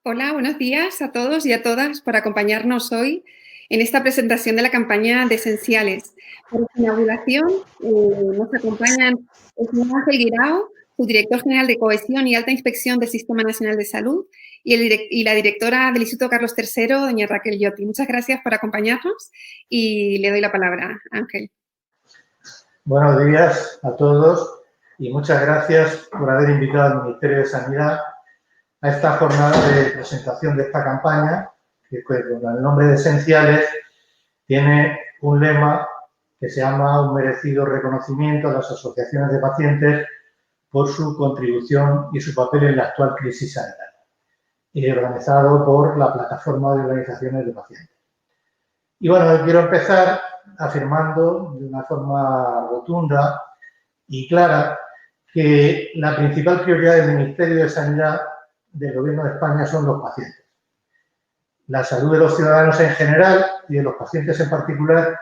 Hola, buenos días a todos y a todas por acompañarnos hoy en esta presentación de la campaña de Esenciales. Por su inauguración nos acompañan el señor Ángel Guirao, subdirector general de Cohesión y Alta Inspección del Sistema Nacional de Salud, y la directora del Instituto Carlos III, doña Raquel Lloti. Muchas gracias por acompañarnos y le doy la palabra, Ángel. Buenos días a todos y muchas gracias por haber invitado al Ministerio de Sanidad a esta jornada de presentación de esta campaña, que con el nombre de Esenciales tiene un lema que se llama un merecido reconocimiento a las asociaciones de pacientes por su contribución y su papel en la actual crisis sanitaria, y organizado por la Plataforma de Organizaciones de Pacientes. Y bueno, quiero empezar afirmando de una forma rotunda y clara que la principal prioridad del Ministerio de Sanidad del Gobierno de España son los pacientes. La salud de los ciudadanos en general y de los pacientes en particular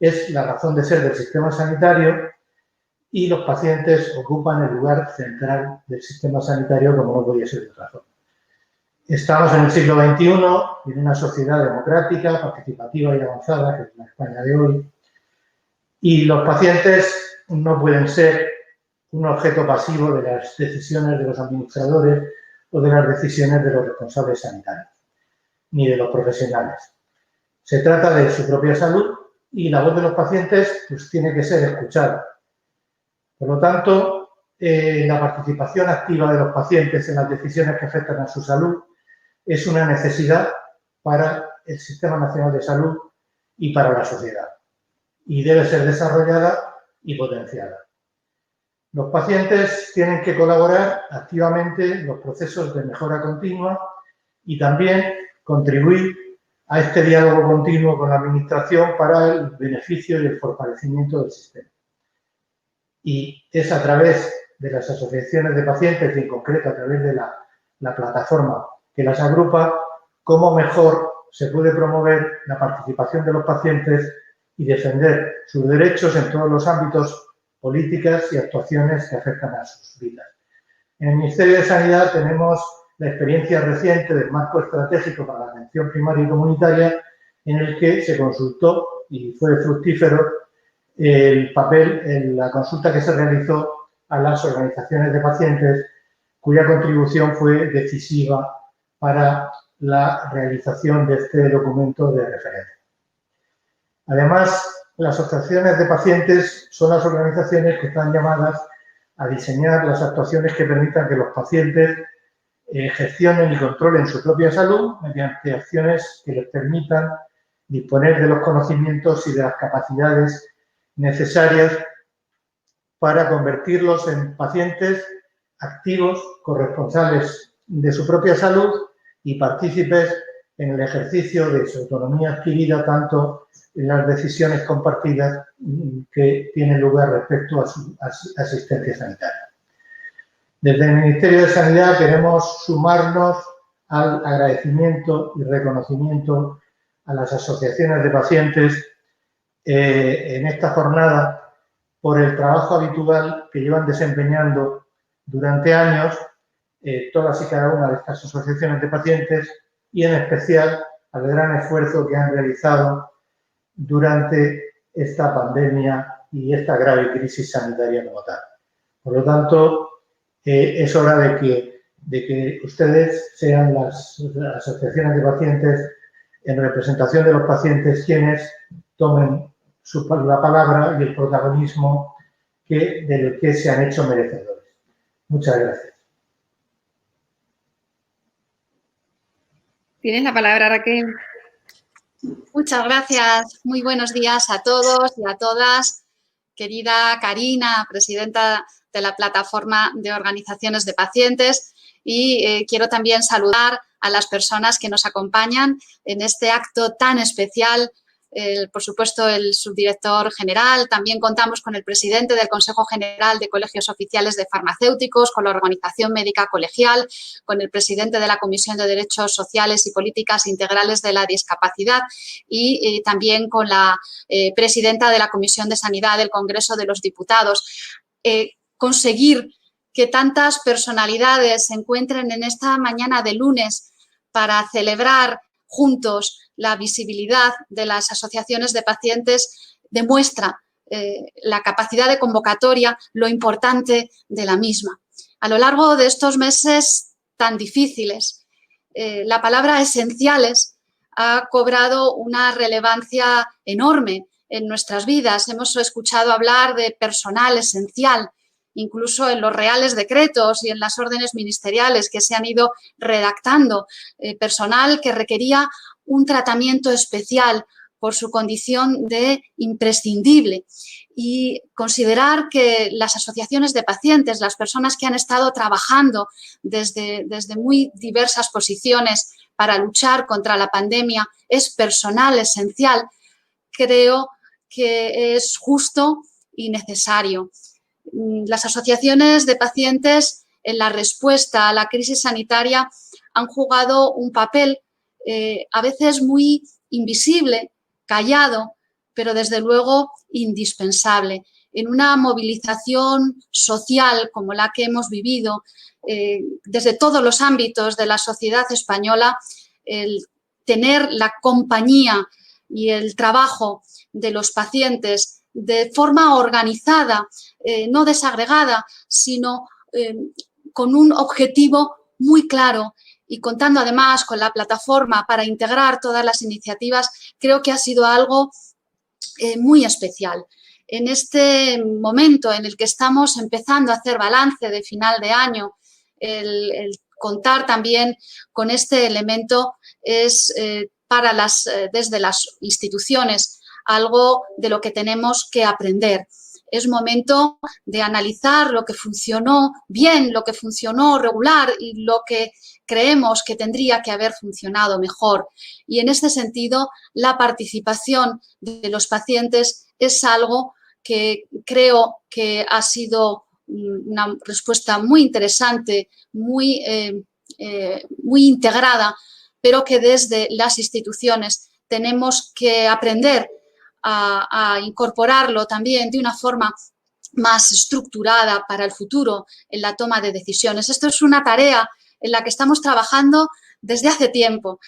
es la razón de ser del sistema sanitario y los pacientes ocupan el lugar central del sistema sanitario como no podía ser de otra forma. Estamos en el siglo XXI, en una sociedad democrática, participativa y avanzada, que es la España de hoy, y los pacientes no pueden ser un objeto pasivo de las decisiones de los administradores o de las decisiones de los responsables sanitarios, ni de los profesionales. Se trata de su propia salud y la voz de los pacientes pues, tiene que ser escuchada. Por lo tanto, la participación activa de los pacientes en las decisiones que afectan a su salud es una necesidad para el Sistema Nacional de Salud y para la sociedad, y debe ser desarrollada y potenciada. Los pacientes tienen que colaborar activamente en los procesos de mejora continua y también contribuir a este diálogo continuo con la Administración para el beneficio y el fortalecimiento del sistema. Y es a través de las asociaciones de pacientes y en concreto a través de la plataforma que las agrupa, cómo mejor se puede promover la participación de los pacientes y defender sus derechos en todos los ámbitos, políticas y actuaciones que afectan a sus vidas. En el Ministerio de Sanidad tenemos la experiencia reciente del marco estratégico para la atención primaria y comunitaria, en el que se consultó y fue fructífero el papel en la consulta que se realizó a las organizaciones de pacientes, cuya contribución fue decisiva para la realización de este documento de referencia. Además, las asociaciones de pacientes son las organizaciones que están llamadas a diseñar las actuaciones que permitan que los pacientes gestionen y controlen su propia salud mediante acciones que les permitan disponer de los conocimientos y de las capacidades necesarias para convertirlos en pacientes activos, corresponsables de su propia salud y partícipes en el ejercicio de su autonomía adquirida tanto en las decisiones compartidas que tienen lugar respecto a su asistencia sanitaria. Desde el Ministerio de Sanidad queremos sumarnos al agradecimiento y reconocimiento a las asociaciones de pacientes en esta jornada por el trabajo habitual que llevan desempeñando durante años todas y cada una de estas asociaciones de pacientes y en especial al gran esfuerzo que han realizado durante esta pandemia y esta grave crisis sanitaria como tal. Por lo tanto, es hora de que ustedes sean las asociaciones de pacientes en representación de los pacientes quienes tomen la palabra y el protagonismo del que se han hecho merecedores. Muchas gracias. Tienes la palabra, Raquel. Muchas gracias. Muy buenos días a todos y a todas. Querida Karina, presidenta de la Plataforma de Organizaciones de Pacientes, y quiero también saludar a las personas que nos acompañan en este acto tan especial. Por supuesto, el subdirector general, también contamos con el presidente del Consejo General de Colegios Oficiales de Farmacéuticos, con la Organización Médica Colegial, con el presidente de la Comisión de Derechos Sociales y Políticas Integrales de la Discapacidad y también con la presidenta de la Comisión de Sanidad del Congreso de los Diputados. Conseguir que tantas personalidades se encuentren en esta mañana de lunes para celebrar juntos la visibilidad de las asociaciones de pacientes demuestra la capacidad de convocatoria, lo importante de la misma. A lo largo de estos meses tan difíciles, la palabra esenciales ha cobrado una relevancia enorme en nuestras vidas. Hemos escuchado hablar de personal esencial, incluso en los reales decretos y en las órdenes ministeriales que se han ido redactando, personal que requería un tratamiento especial por su condición de imprescindible, y considerar que las asociaciones de pacientes, las personas que han estado trabajando desde muy diversas posiciones para luchar contra la pandemia, es personal esencial, creo que es justo y necesario. Las asociaciones de pacientes en la respuesta a la crisis sanitaria han jugado un papel a veces muy invisible, callado, pero desde luego indispensable. En una movilización social como la que hemos vivido, desde todos los ámbitos de la sociedad española, el tener la compañía y el trabajo de los pacientes de forma organizada, no desagregada, sino con un objetivo muy claro, y contando además con la plataforma para integrar todas las iniciativas, creo que ha sido algo muy especial. En este momento en el que estamos empezando a hacer balance de final de año, el contar también con este elemento es desde las instituciones algo de lo que tenemos que aprender. Es momento de analizar lo que funcionó bien, lo que funcionó regular y lo que creemos que tendría que haber funcionado mejor. Y en este sentido, la participación de los pacientes es algo que creo que ha sido una respuesta muy interesante, muy integrada, pero que desde las instituciones tenemos que aprender a incorporarlo también de una forma más estructurada para el futuro en la toma de decisiones. Esto es una tarea en la que estamos trabajando desde hace tiempo.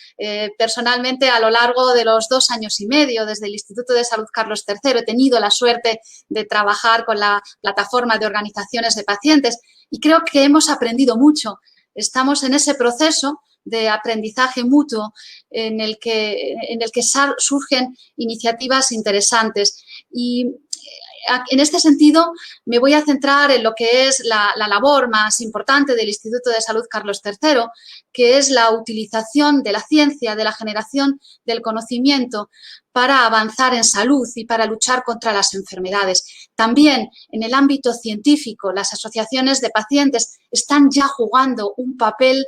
Personalmente, a lo largo de los 2 años y medio, desde el Instituto de Salud Carlos III, he tenido la suerte de trabajar con la plataforma de organizaciones de pacientes y creo que hemos aprendido mucho. Estamos en ese proceso de aprendizaje mutuo en el que surgen iniciativas interesantes. Y en este sentido me voy a centrar en lo que es la labor más importante del Instituto de Salud Carlos III, que es la utilización de la ciencia, de la generación del conocimiento para avanzar en salud y para luchar contra las enfermedades. También en el ámbito científico, las asociaciones de pacientes están ya jugando un papel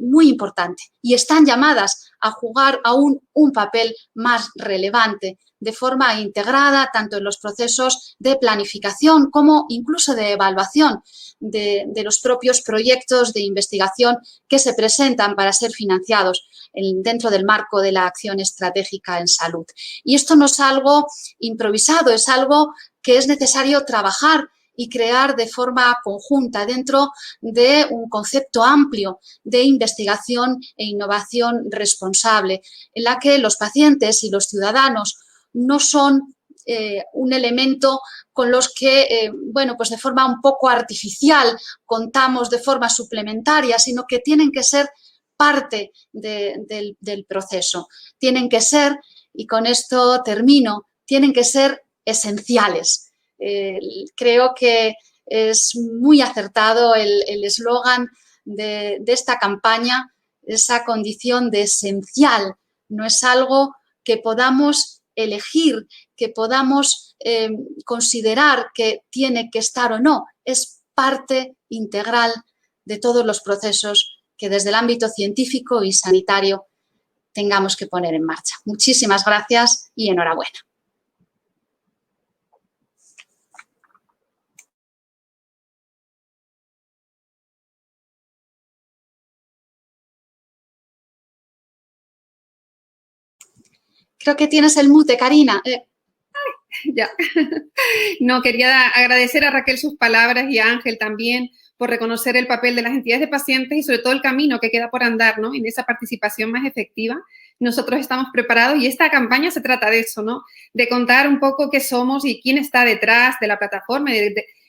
muy importante y están llamadas a jugar aún un papel más relevante de forma integrada tanto en los procesos de planificación como incluso de evaluación de los propios proyectos de investigación que se presentan para ser financiados dentro del marco de la acción estratégica en salud. Y esto no es algo improvisado, es algo que es necesario trabajar y crear de forma conjunta dentro de un concepto amplio de investigación e innovación responsable, en la que los pacientes y los ciudadanos no son un elemento con los que, pues de forma un poco artificial contamos de forma suplementaria, sino que tienen que ser parte del proceso. Tienen que ser, y con esto termino, tienen que ser esenciales. Creo que es muy acertado el eslogan de esta campaña, esa condición de esencial. No es algo que podamos elegir, que podamos considerar que tiene que estar o no. Es parte integral de todos los procesos que desde el ámbito científico y sanitario tengamos que poner en marcha. Muchísimas gracias y enhorabuena. Creo que tienes el mute, Karina. Ya. No, quería agradecer a Raquel sus palabras y a Ángel también por reconocer el papel de las entidades de pacientes y sobre todo el camino que queda por andar, ¿no? En esa participación más efectiva. Nosotros estamos preparados y esta campaña se trata de eso, ¿no? De contar un poco qué somos y quién está detrás de la plataforma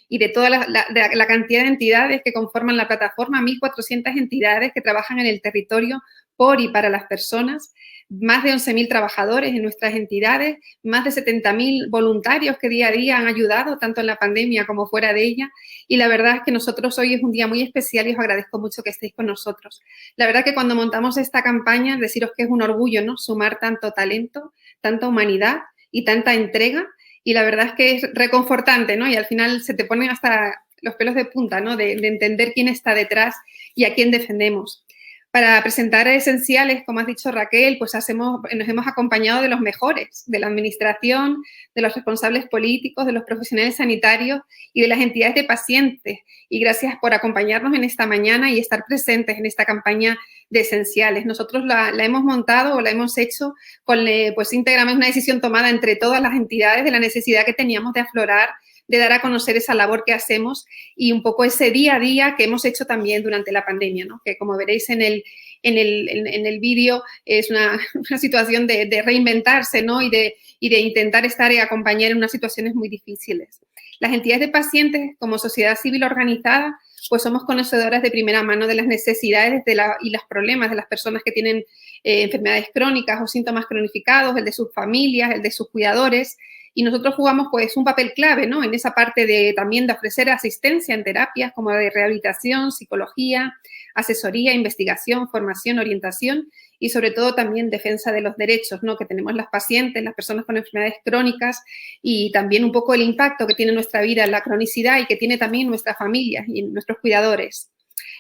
y de toda la cantidad de entidades que conforman la plataforma, 1.400 entidades que trabajan en el territorio por y para las personas, más de 11.000 trabajadores en nuestras entidades, más de 70.000 voluntarios que día a día han ayudado, tanto en la pandemia como fuera de ella, y la verdad es que nosotros hoy es un día muy especial y os agradezco mucho que estéis con nosotros. La verdad que cuando montamos esta campaña, deciros que es un orgullo, ¿no? Sumar tanto talento, tanta humanidad y tanta entrega, y la verdad es que es reconfortante, ¿no? Y al final se te ponen hasta los pelos de punta, ¿no? De entender quién está detrás y a quién defendemos. Para presentar Esenciales, como has dicho Raquel, pues nos hemos acompañado de los mejores, de la administración, de los responsables políticos, de los profesionales sanitarios y de las entidades de pacientes. Y gracias por acompañarnos en esta mañana y estar presentes en esta campaña de Esenciales. Nosotros la hemos montado o la hemos hecho con, pues íntegramente una decisión tomada entre todas las entidades de la necesidad que teníamos de aflorar, de dar a conocer esa labor que hacemos y un poco ese día a día que hemos hecho también durante la pandemia, ¿no? Que como veréis en el vídeo es una situación de reinventarse, ¿no? Y de intentar estar y acompañar en unas situaciones muy difíciles. Las entidades de pacientes, como sociedad civil organizada, pues somos conocedoras de primera mano de las necesidades y los problemas de las personas que tienen enfermedades crónicas o síntomas cronificados, el de sus familias, el de sus cuidadores, y nosotros jugamos pues un papel clave, ¿no? En esa parte también de ofrecer asistencia en terapias como de rehabilitación, psicología, asesoría, investigación, formación, orientación y sobre todo también defensa de los derechos, ¿no? Que tenemos las pacientes, las personas con enfermedades crónicas y también un poco el impacto que tiene nuestra vida en la cronicidad y que tiene también nuestras familias y nuestros cuidadores.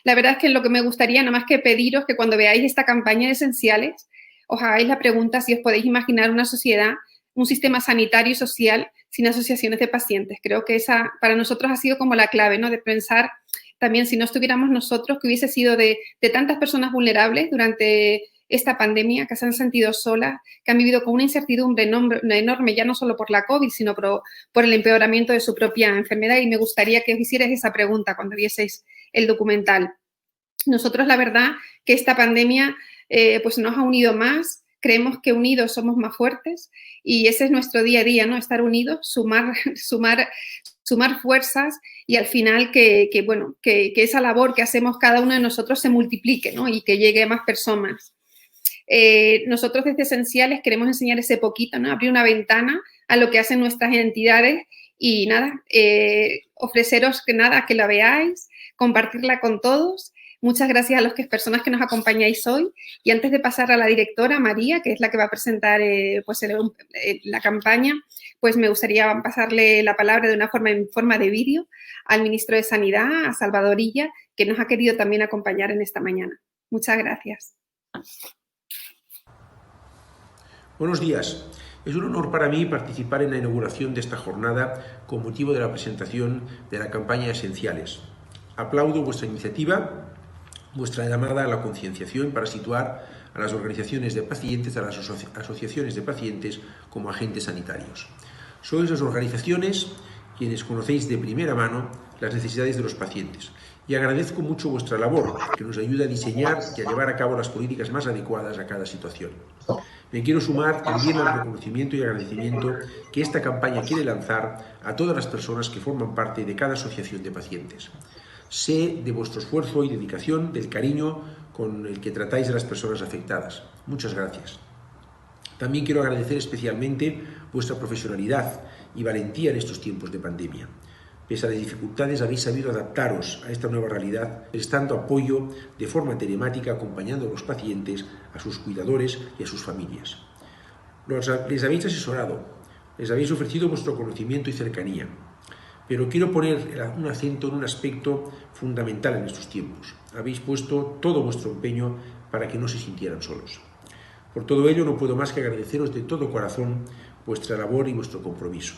La verdad es que lo que me gustaría, nada más que pediros que cuando veáis esta campaña de Esenciales, os hagáis la pregunta si os podéis imaginar una sociedad, un sistema sanitario y social sin asociaciones de pacientes. Creo que esa para nosotros ha sido como la clave, ¿no? De pensar también si no estuviéramos nosotros, que hubiese sido de tantas personas vulnerables durante esta pandemia, que se han sentido solas, que han vivido con una incertidumbre enorme, ya no solo por la COVID, sino por el empeoramiento de su propia enfermedad. Y me gustaría que os hicierais esa pregunta cuando vieseis el documental. Nosotros, la verdad, que esta pandemia pues nos ha unido más. Creemos que unidos somos más fuertes y ese es nuestro día a día, ¿no? Estar unidos, sumar fuerzas y al final que esa labor que hacemos cada uno de nosotros se multiplique, ¿no? Y que llegue a más personas. Nosotros desde Esenciales queremos enseñar ese poquito, ¿no? Abrir una ventana a lo que hacen nuestras entidades y nada, ofreceros que la veáis, compartirla con todos. Muchas gracias a las personas que nos acompañáis hoy. Y antes de pasar a la directora, María, que es la que va a presentar la campaña, pues me gustaría pasarle la palabra en forma de vídeo al ministro de Sanidad, a Salvador Illa, que nos ha querido también acompañar en esta mañana. Muchas gracias. Buenos días. Es un honor para mí participar en la inauguración de esta jornada con motivo de la presentación de la campaña Esenciales. Aplaudo vuestra iniciativa, vuestra llamada a la concienciación para situar a las organizaciones de pacientes, a las asociaciones de pacientes como agentes sanitarios. Sois las organizaciones quienes conocéis de primera mano las necesidades de los pacientes y agradezco mucho vuestra labor, que nos ayuda a diseñar y a llevar a cabo las políticas más adecuadas a cada situación. Me quiero sumar también al reconocimiento y agradecimiento que esta campaña quiere lanzar a todas las personas que forman parte de cada asociación de pacientes. Sé de vuestro esfuerzo y dedicación, del cariño con el que tratáis a las personas afectadas. Muchas gracias. También quiero agradecer especialmente vuestra profesionalidad y valentía en estos tiempos de pandemia. Pese a las dificultades, habéis sabido adaptaros a esta nueva realidad, prestando apoyo de forma telemática, acompañando a los pacientes, a sus cuidadores y a sus familias. Les habéis asesorado, les habéis ofrecido vuestro conocimiento y cercanía. Pero quiero poner un acento en un aspecto fundamental en estos tiempos. Habéis puesto todo vuestro empeño para que no se sintieran solos. Por todo ello, no puedo más que agradeceros de todo corazón vuestra labor y vuestro compromiso.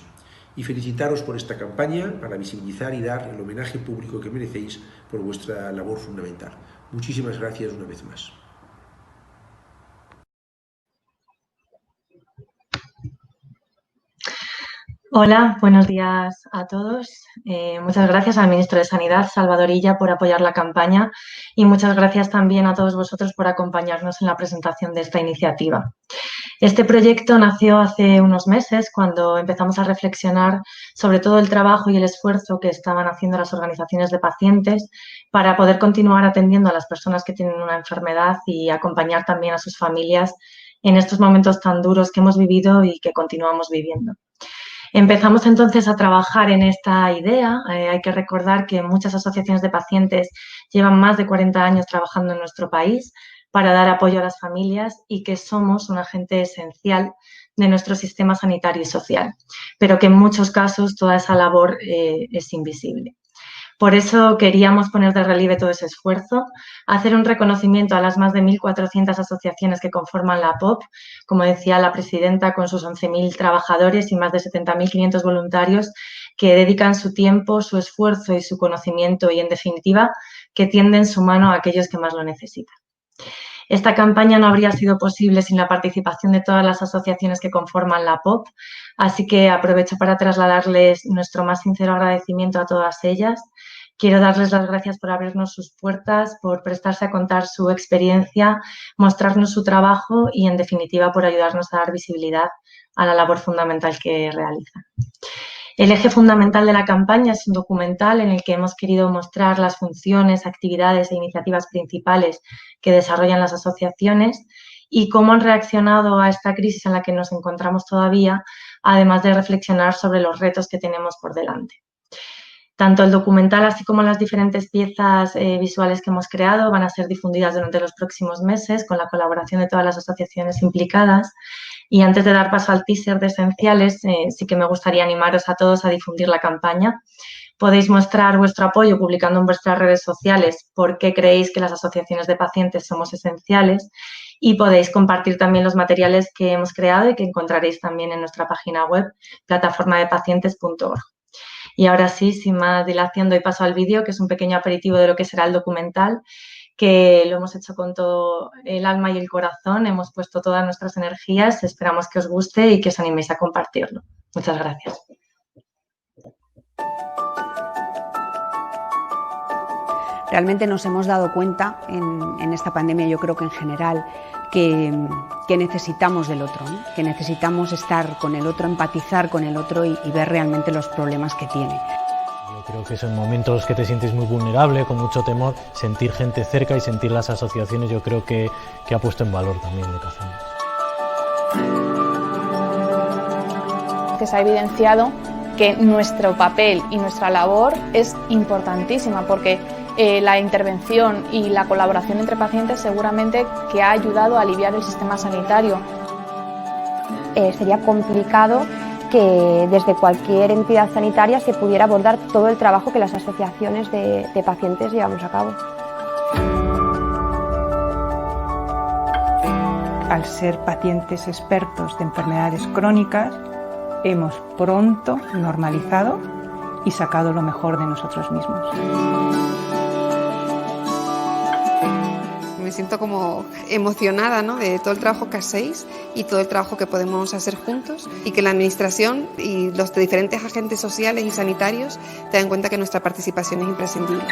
Y felicitaros por esta campaña para visibilizar y dar el homenaje público que merecéis por vuestra labor fundamental. Muchísimas gracias una vez más. Hola, buenos días a todos. Muchas gracias al ministro de Sanidad, Salvador Illa, por apoyar la campaña y muchas gracias también a todos vosotros por acompañarnos en la presentación de esta iniciativa. Este proyecto nació hace unos meses cuando empezamos a reflexionar sobre todo el trabajo y el esfuerzo que estaban haciendo las organizaciones de pacientes para poder continuar atendiendo a las personas que tienen una enfermedad y acompañar también a sus familias en estos momentos tan duros que hemos vivido y que continuamos viviendo. Empezamos entonces a trabajar en esta idea. Hay que recordar que muchas asociaciones de pacientes llevan más de 40 años trabajando en nuestro país para dar apoyo a las familias y que somos un agente esencial de nuestro sistema sanitario y social, pero que en muchos casos toda esa labor es invisible. Por eso queríamos poner de relieve todo ese esfuerzo, hacer un reconocimiento a las más de 1.400 asociaciones que conforman la POP, como decía la presidenta, con sus 11.000 trabajadores y más de 70.500 voluntarios que dedican su tiempo, su esfuerzo y su conocimiento y, en definitiva, que tienden su mano a aquellos que más lo necesitan. Esta campaña no habría sido posible sin la participación de todas las asociaciones que conforman la POP, así que aprovecho para trasladarles nuestro más sincero agradecimiento a todas ellas. Quiero darles las gracias por abrirnos sus puertas, por prestarse a contar su experiencia, mostrarnos su trabajo y, en definitiva, por ayudarnos a dar visibilidad a la labor fundamental que realizan. El eje fundamental de la campaña es un documental en el que hemos querido mostrar las funciones, actividades e iniciativas principales que desarrollan las asociaciones y cómo han reaccionado a esta crisis en la que nos encontramos todavía, además de reflexionar sobre los retos que tenemos por delante. Tanto el documental así como las diferentes piezas visuales que hemos creado van a ser difundidas durante los próximos meses con la colaboración de todas las asociaciones implicadas. Y antes de dar paso al teaser de Esenciales, sí que me gustaría animaros a todos a difundir la campaña. Podéis mostrar vuestro apoyo publicando en vuestras redes sociales por qué creéis que las asociaciones de pacientes somos esenciales y podéis compartir también los materiales que hemos creado y que encontraréis también en nuestra página web plataformadepacientes.org. Y ahora sí, sin más dilación, doy paso al vídeo, que es un pequeño aperitivo de lo que será el documental, que lo hemos hecho con todo el alma y el corazón, hemos puesto todas nuestras energías, esperamos que os guste y que os animéis a compartirlo. Muchas gracias. Realmente nos hemos dado cuenta en esta pandemia, yo creo que en general, que necesitamos del otro, ¿no? Que necesitamos estar con el otro, empatizar con el otro y ver realmente los problemas que tiene. Yo creo que son momentos que te sientes muy vulnerable, con mucho temor, sentir gente cerca y sentir las asociaciones, yo creo que ha puesto en valor también lo que hacemos. Que se ha evidenciado que nuestro papel y nuestra labor es importantísima porque la intervención y la colaboración entre pacientes seguramente que ha ayudado a aliviar el sistema sanitario. Sería complicado que desde cualquier entidad sanitaria se pudiera abordar todo el trabajo que las asociaciones de pacientes llevamos a cabo. Al ser pacientes expertos de enfermedades crónicas, hemos pronto normalizado y sacado lo mejor de nosotros mismos. Me siento como emocionada, ¿no?, de todo el trabajo que hacéis y todo el trabajo que podemos hacer juntos y que la Administración y los diferentes agentes sociales y sanitarios tengan en cuenta que nuestra participación es imprescindible.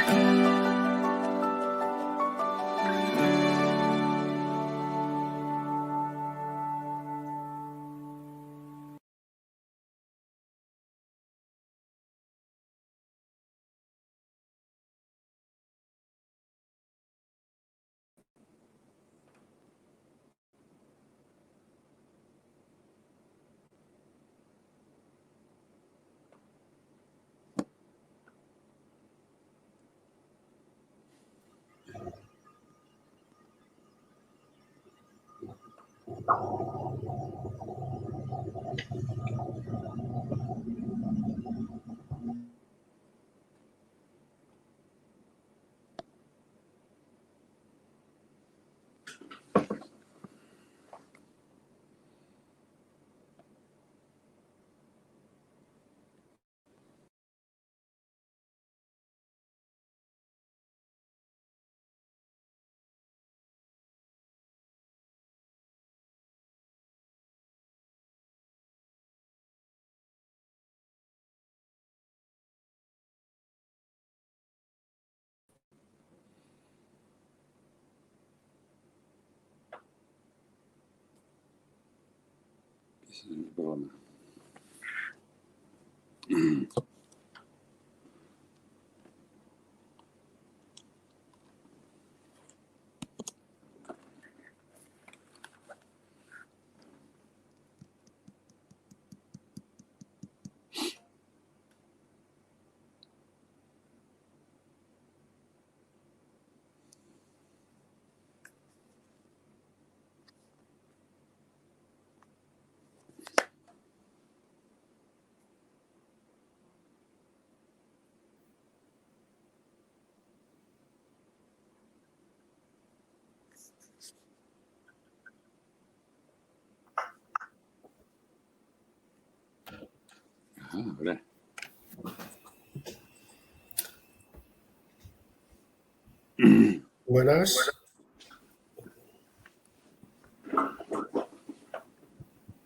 Buenas.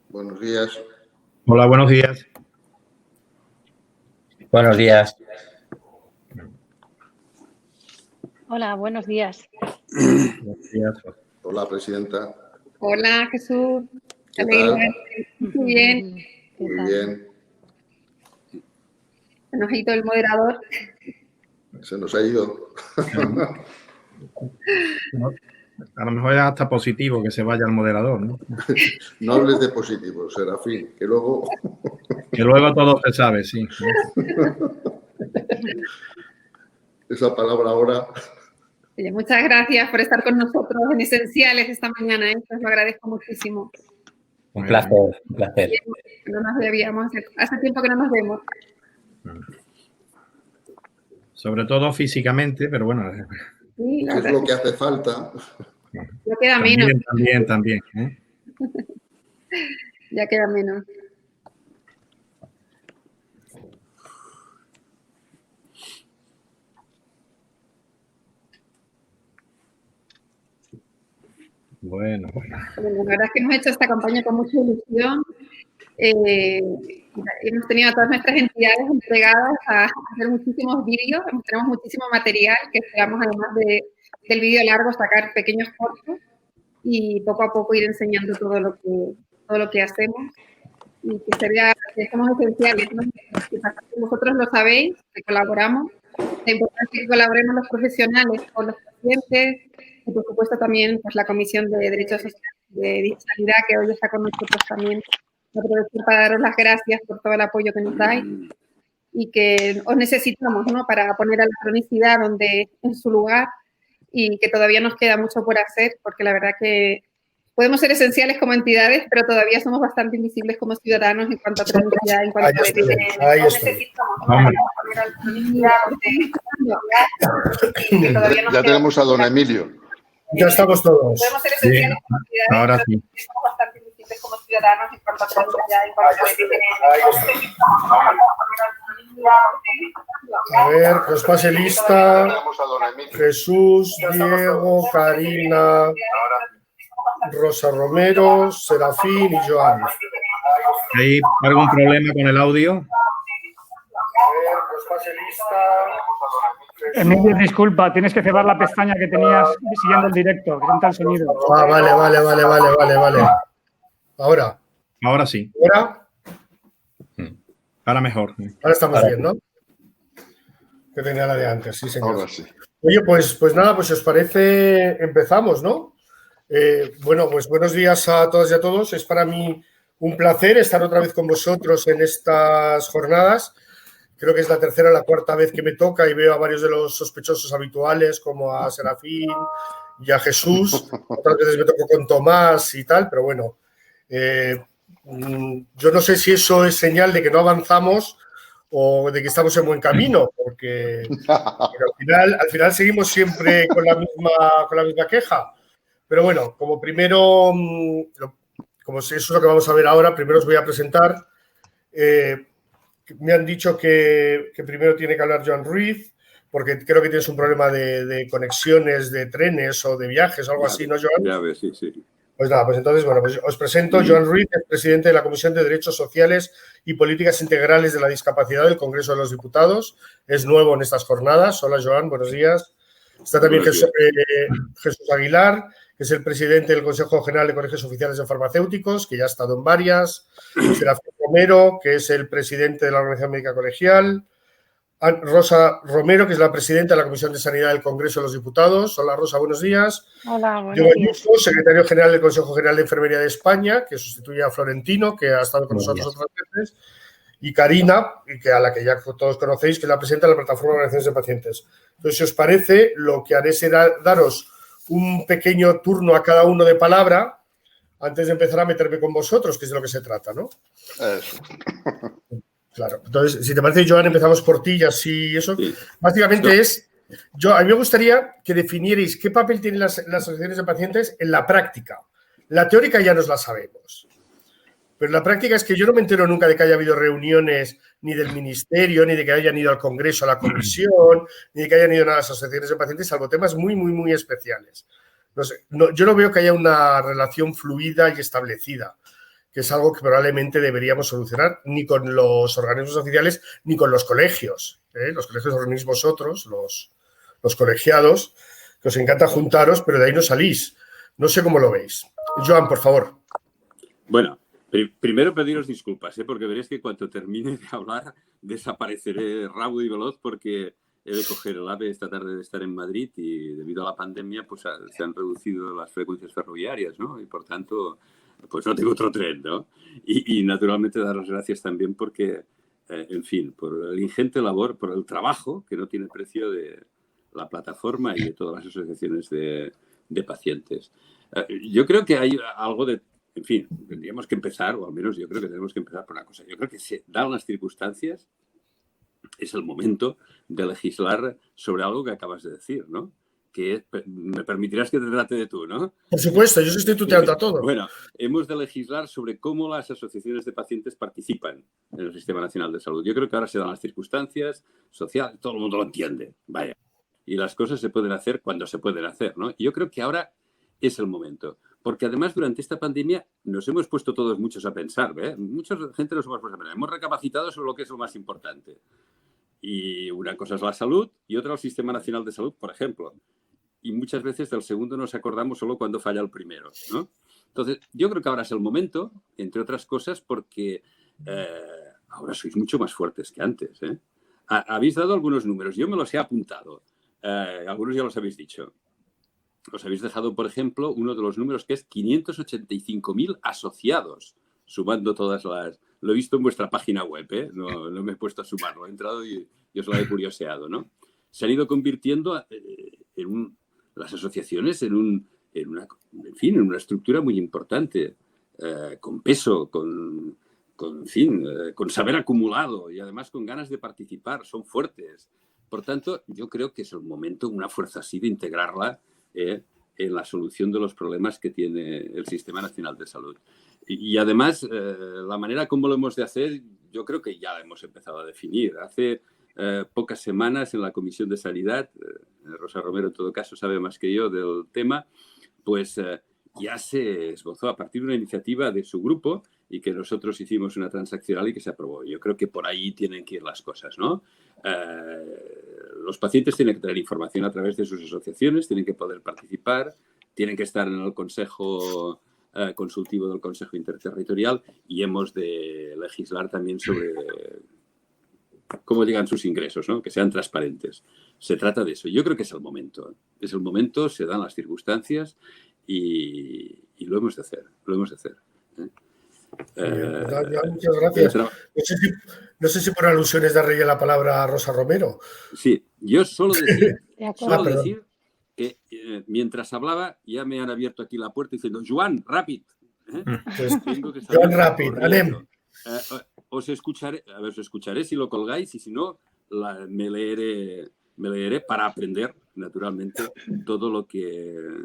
Buenos días. Hola, buenos días. Buenos días. Hola, buenos días. Buenos días. Hola, presidenta. Hola, Jesús. ¿Qué tal? Muy bien. Muy bien. Se nos ha ido el moderador. Se nos ha ido. A lo mejor es hasta positivo que se vaya el moderador, ¿no? No hables de positivo, Serafín, que luego... Que luego todo se sabe, sí. Esa palabra ahora... Oye, muchas gracias por estar con nosotros en Esenciales esta mañana, ¿eh? Os lo agradezco muchísimo. Un placer, un placer. No nos debíamos, hace tiempo que no nos vemos. Sobre todo físicamente, pero bueno. Sí, ¿Qué es lo que hace falta? Ya queda menos. También. ¿Eh? Ya queda menos. Bueno. La verdad es que hemos hecho esta campaña con mucha ilusión. Hemos tenido a todas nuestras entidades entregadas a hacer muchísimos vídeos, tenemos muchísimo material que esperamos, además del vídeo largo, sacar pequeños cortos y poco a poco ir enseñando todo lo que hacemos y que somos esenciales, ¿no? Vosotros lo sabéis, que colaboramos, la importancia es que colaboremos los profesionales con los pacientes y, por supuesto, también pues, la Comisión de Derechos Sociales de Sanidad, que hoy está con nosotros también. Aprovecho para daros las gracias por todo el apoyo que nos dais y que os necesitamos, ¿no? Para poner a la cronicidad en su lugar y que todavía nos queda mucho por hacer, porque la verdad que podemos ser esenciales como entidades, pero todavía somos bastante invisibles como ciudadanos en cuanto a cronicidad, en cuanto a necesitamos, ¿no? Para poner a la cronicidad y que todavía nos Ya tenemos a don Emilio. Ya estamos todos. Podemos ser esenciales como entidades, ahora pero sí. somos bastante invisibles como ciudadanos en cuanto a cronicidad, en cuanto A ver, que os pase lista. Jesús, Diego, Karina, Rosa Romero, Serafín y Joan. ¿Hay algún problema con el audio? A ver, que os pase lista. Emilio, disculpa, tienes que cerrar la pestaña que tenías siguiendo el directo, que entra el sonido. Ah, vale. Ahora. Ahora sí. ¿Ahora? Ahora mejor. Ahora estamos bien, ¿no? Que tenía la de antes, sí, señor. Ahora sí. Oye, pues nada, pues si os parece, empezamos, ¿no? Bueno, pues buenos días a todas y a todos. Es para mí un placer estar otra vez con vosotros en estas jornadas. Creo que es la tercera o la cuarta vez que me toca y veo a varios de los sospechosos habituales, como a Serafín y a Jesús. Otras veces me tocó con Tomás y tal, pero bueno, yo no sé si eso es señal de que no avanzamos o de que estamos en buen camino, porque al final seguimos siempre con la misma queja. Pero bueno, como primero, como eso es lo que vamos a ver ahora, primero os voy a presentar. Me han dicho que primero tiene que hablar Joan Ruiz, porque creo que tienes un problema de conexiones de trenes o de viajes o algo así, ¿no, Joan? Ya ves, sí. Pues nada, pues entonces, bueno, pues os presento. Joan Ruiz, es presidente de la Comisión de Derechos Sociales y Políticas Integrales de la Discapacidad del Congreso de los Diputados. Es nuevo en estas jornadas. Hola, Joan, buenos días. Está también Jesús Aguilar, que es el presidente del Consejo General de Colegios Oficiales de Farmacéuticos, que ya ha estado en varias, Serafín Romero, que es el presidente de la Organización Médica Colegial, Rosa Romero, que es la presidenta de la Comisión de Sanidad del Congreso de los Diputados. Hola, Rosa, buenos días. Hola, buenos Diego días. Ayuso, secretario general del Consejo General de Enfermería de España, que sustituye a Florentino, que ha estado con nosotros otras veces, y Karina, a la que ya todos conocéis, que es la presidenta de la Plataforma de Organizaciones de Pacientes. Entonces, si os parece, lo que haré será daros un pequeño turno a cada uno de palabra antes de empezar a meterme con vosotros, que es de lo que se trata, ¿no? Eso. Claro. Entonces, si te parece, Joan, empezamos por ti y así eso. Sí. Básicamente a mí me gustaría que definierais qué papel tienen las asociaciones de pacientes en la práctica. La teórica ya nos la sabemos. Pero la práctica es que yo no me entero nunca de que haya habido reuniones ni del ministerio, ni de que hayan ido al Congreso, a la comisión, ni de que hayan ido a las asociaciones de pacientes, salvo temas muy, muy, muy especiales. No sé, yo no veo que haya una relación fluida y establecida, que es algo que probablemente deberíamos solucionar ni con los organismos oficiales ni con los colegios. Los colegios los reunís vosotros, los colegiados, que os encanta juntaros, pero de ahí no salís. No sé cómo lo veis. Joan, por favor. Bueno, primero pediros disculpas, porque veréis que cuando termine de hablar desapareceré rápido y veloz porque he de coger el AVE esta tarde de estar en Madrid y debido a la pandemia pues se han reducido las frecuencias ferroviarias, ¿no? Y por tanto pues no tengo otro tren, ¿no? Y naturalmente daros gracias también porque, en fin, por el ingente labor, por el trabajo que no tiene precio de la plataforma y de todas las asociaciones de pacientes. Yo creo que hay algo de... En fin, tendríamos que empezar, o al menos yo creo que tenemos que empezar por una cosa. Yo creo que se dan las circunstancias, es el momento de legislar sobre algo que acabas de decir, ¿no? Que me permitirás que te trate de tú, ¿no? Por supuesto, yo estoy tuteando a todo. Bueno, hemos de legislar sobre cómo las asociaciones de pacientes participan en el Sistema Nacional de Salud. Yo creo que ahora se dan las circunstancias sociales, todo el mundo lo entiende, vaya. Y las cosas se pueden hacer cuando se pueden hacer, ¿no? Y yo creo que ahora es el momento. Porque además durante esta pandemia nos hemos puesto todos muchos a pensar, ¿eh? Mucha gente nos hemos puesto a pensar. Hemos recapacitado sobre lo que es lo más importante. Y una cosa es la salud y otra el Sistema Nacional de Salud, por ejemplo. Y muchas veces del segundo nos acordamos solo cuando falla el primero, ¿no? Entonces, yo creo que ahora es el momento, entre otras cosas, porque ahora sois mucho más fuertes que antes, ¿eh? Habéis dado algunos números, yo me los he apuntado. Algunos ya los habéis dicho. Os habéis dejado, por ejemplo, uno de los números que es 585.000 asociados, sumando todas las... Lo he visto en vuestra página web, ¿eh? No me he puesto a sumarlo, he entrado y os lo he curioseado, ¿no? Se han ido convirtiendo las asociaciones en una estructura muy importante, con peso, con saber acumulado y además con ganas de participar, son fuertes. Por tanto, yo creo que es el momento, una fuerza así, de integrarla en la solución de los problemas que tiene el Sistema Nacional de Salud. Y además, la manera como lo hemos de hacer, yo creo que ya la hemos empezado a definir. Hace pocas semanas en la Comisión de Sanidad, Rosa Romero en todo caso sabe más que yo del tema, pues ya se esbozó a partir de una iniciativa de su grupo y que nosotros hicimos una transaccional y que se aprobó. Yo creo que por ahí tienen que ir las cosas, ¿no? Los pacientes tienen que tener información a través de sus asociaciones, tienen que poder participar, tienen que estar en el consejo consultivo del Consejo Interterritorial y hemos de legislar también sobre cómo llegan sus ingresos, ¿no? Que sean transparentes. Se trata de eso. Yo creo que es el momento. Es el momento, se dan las circunstancias y lo hemos de hacer. Lo hemos de hacer. Muchas gracias. No sé si por alusiones darle la palabra a Rosa Romero. Sí, yo solo decir que mientras hablaba ya me han abierto aquí la puerta diciendo Joan, rápido. Joan, rápido, anem. Os escucharé si lo colgáis y si no, me leeré para aprender, naturalmente, todo lo que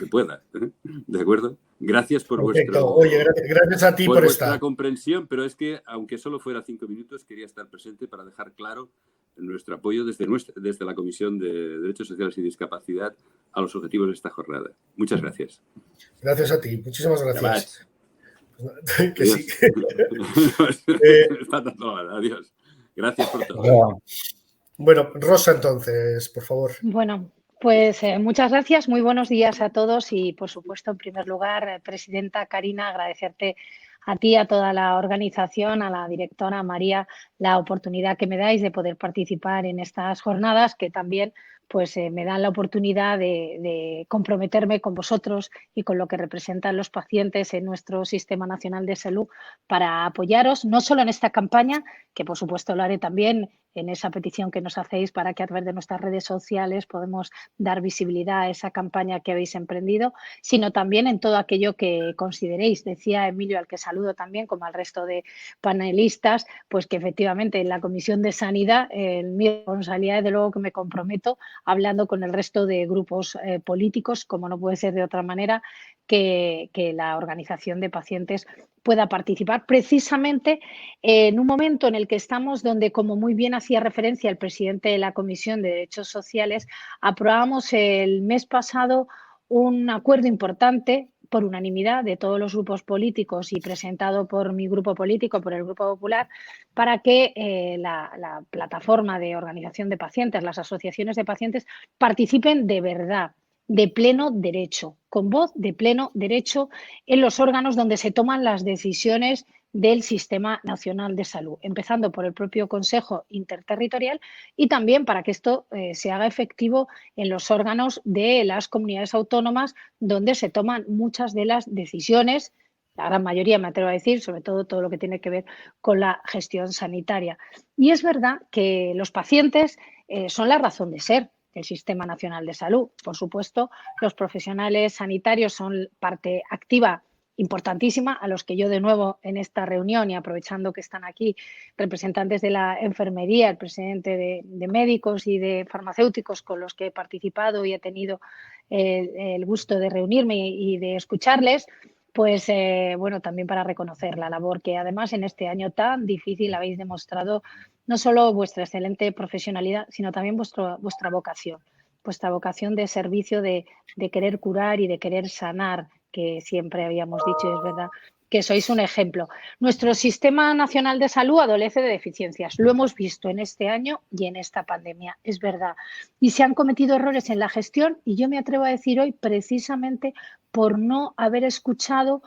pueda. ¿De acuerdo? Gracias por gracias a ti por vuestra comprensión, pero es que, aunque solo fuera 5 minutos, quería estar presente para dejar claro nuestro apoyo desde la Comisión de Derechos Sociales y Discapacidad a los objetivos de esta jornada. Muchas gracias. Gracias a ti. Muchísimas gracias. Que sí. Adiós. Gracias por todo. Bueno, Rosa, entonces, por favor. Bueno, Pues muchas gracias, muy buenos días a todos y, por supuesto, en primer lugar, presidenta Karina, agradecerte a ti, a toda la organización, a la directora María, la oportunidad que me dais de poder participar en estas jornadas que también pues me dan la oportunidad de comprometerme con vosotros y con lo que representan los pacientes en nuestro Sistema Nacional de Salud para apoyaros, no solo en esta campaña, que por supuesto lo haré también en esa petición que nos hacéis para que a través de nuestras redes sociales podemos dar visibilidad a esa campaña que habéis emprendido, sino también en todo aquello que consideréis. Decía Emilio, al que saludo también, como al resto de panelistas, pues que efectivamente en la Comisión de Sanidad, mi responsabilidad, desde luego que me comprometo hablando con el resto de grupos políticos, como no puede ser de otra manera, que la organización de pacientes pueda participar precisamente en un momento en el que estamos donde, como muy bien hacía referencia el presidente de la Comisión de Derechos Sociales, aprobamos el mes pasado un acuerdo importante por unanimidad de todos los grupos políticos y presentado por mi grupo político, por el Grupo Popular, para que la plataforma de organización de pacientes, las asociaciones de pacientes, participen de verdad, de pleno derecho, con voz de pleno derecho en los órganos donde se toman las decisiones del Sistema Nacional de Salud, empezando por el propio Consejo Interterritorial y también para que esto se haga efectivo en los órganos de las comunidades autónomas donde se toman muchas de las decisiones, la gran mayoría me atrevo a decir, sobre todo lo que tiene que ver con la gestión sanitaria. Y es verdad que los pacientes son la razón de ser del Sistema Nacional de Salud. Por supuesto, los profesionales sanitarios son parte activa importantísima, a los que yo de nuevo en esta reunión y aprovechando que están aquí representantes de la enfermería, el presidente de médicos y de farmacéuticos con los que he participado y he tenido el gusto de reunirme y de escucharles, pues bueno, también para reconocer la labor que además en este año tan difícil habéis demostrado no solo vuestra excelente profesionalidad, sino también vuestra vocación de servicio, de querer curar y de querer sanar, que siempre habíamos dicho, y es verdad que sois un ejemplo. Nuestro Sistema Nacional de Salud adolece de deficiencias. Lo hemos visto en este año y en esta pandemia, es verdad. Y se han cometido errores en la gestión y yo me atrevo a decir hoy precisamente por no haber escuchado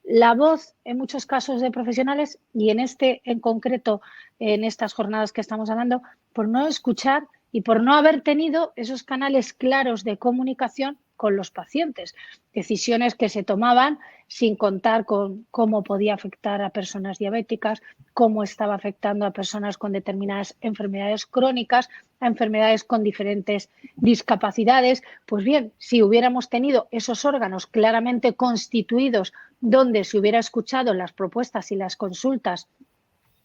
la voz, en muchos casos, de profesionales y en este en concreto, en estas jornadas que estamos hablando, por no escuchar y por no haber tenido esos canales claros de comunicación con los pacientes. Decisiones que se tomaban sin contar con cómo podía afectar a personas diabéticas, cómo estaba afectando a personas con determinadas enfermedades crónicas, a enfermedades con diferentes discapacidades. Pues bien, si hubiéramos tenido esos órganos claramente constituidos donde se hubiera escuchado las propuestas y las consultas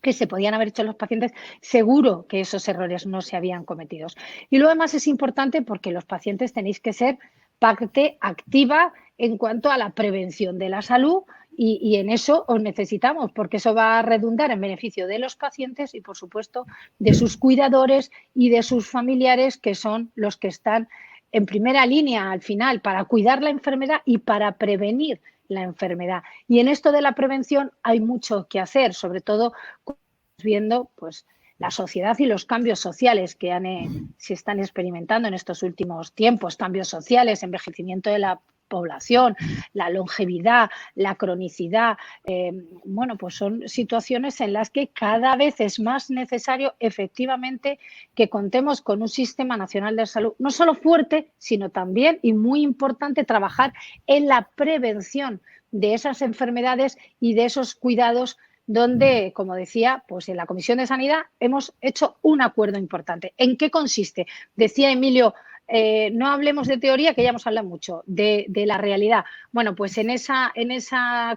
que se podían haber hecho los pacientes, seguro que esos errores no se habían cometido. Y lo demás es importante porque los pacientes tenéis que ser parte activa en cuanto a la prevención de la salud y en eso os necesitamos porque eso va a redundar en beneficio de los pacientes y, por supuesto, de sus cuidadores y de sus familiares, que son los que están en primera línea al final para cuidar la enfermedad y para prevenir la enfermedad. Y en esto de la prevención hay mucho que hacer, sobre todo viendo pues la sociedad y los cambios sociales que se están experimentando en estos últimos tiempos, cambios sociales, envejecimiento de la población, la longevidad, la cronicidad, bueno, pues son situaciones en las que cada vez es más necesario efectivamente que contemos con un Sistema Nacional de Salud no solo fuerte, sino también, y muy importante, trabajar en la prevención de esas enfermedades y de esos cuidados donde, como decía, pues en la Comisión de Sanidad hemos hecho un acuerdo importante. ¿En qué consiste? Decía Emilio, no hablemos de teoría, que ya hemos hablado mucho, de la realidad. Bueno, pues en esa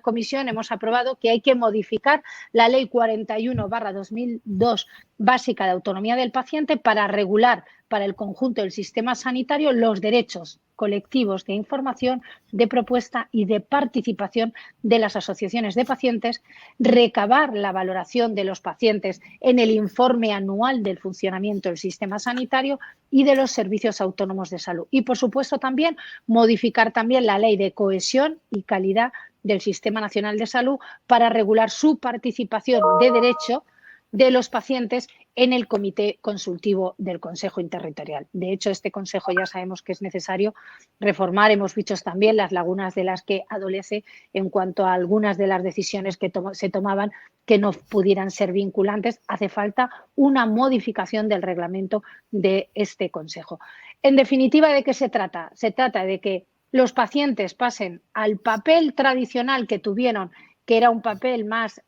comisión hemos aprobado que hay que modificar la Ley 41/2002 básica de autonomía del paciente para regular para el conjunto del sistema sanitario los derechos colectivos de información, de propuesta y de participación de las asociaciones de pacientes, recabar la valoración de los pacientes en el informe anual del funcionamiento del sistema sanitario y de los servicios autónomos de salud. Y, por supuesto, también modificar también la Ley de Cohesión y Calidad del Sistema Nacional de Salud para regular su participación de derecho de los pacientes en el comité consultivo del Consejo Interterritorial. De hecho, este Consejo ya sabemos que es necesario reformar. Hemos visto también las lagunas de las que adolece en cuanto a algunas de las decisiones que se tomaban que no pudieran ser vinculantes. Hace falta una modificación del reglamento de este Consejo. En definitiva, ¿de qué se trata? Se trata de que los pacientes pasen al papel tradicional que tuvieron, que era un papel más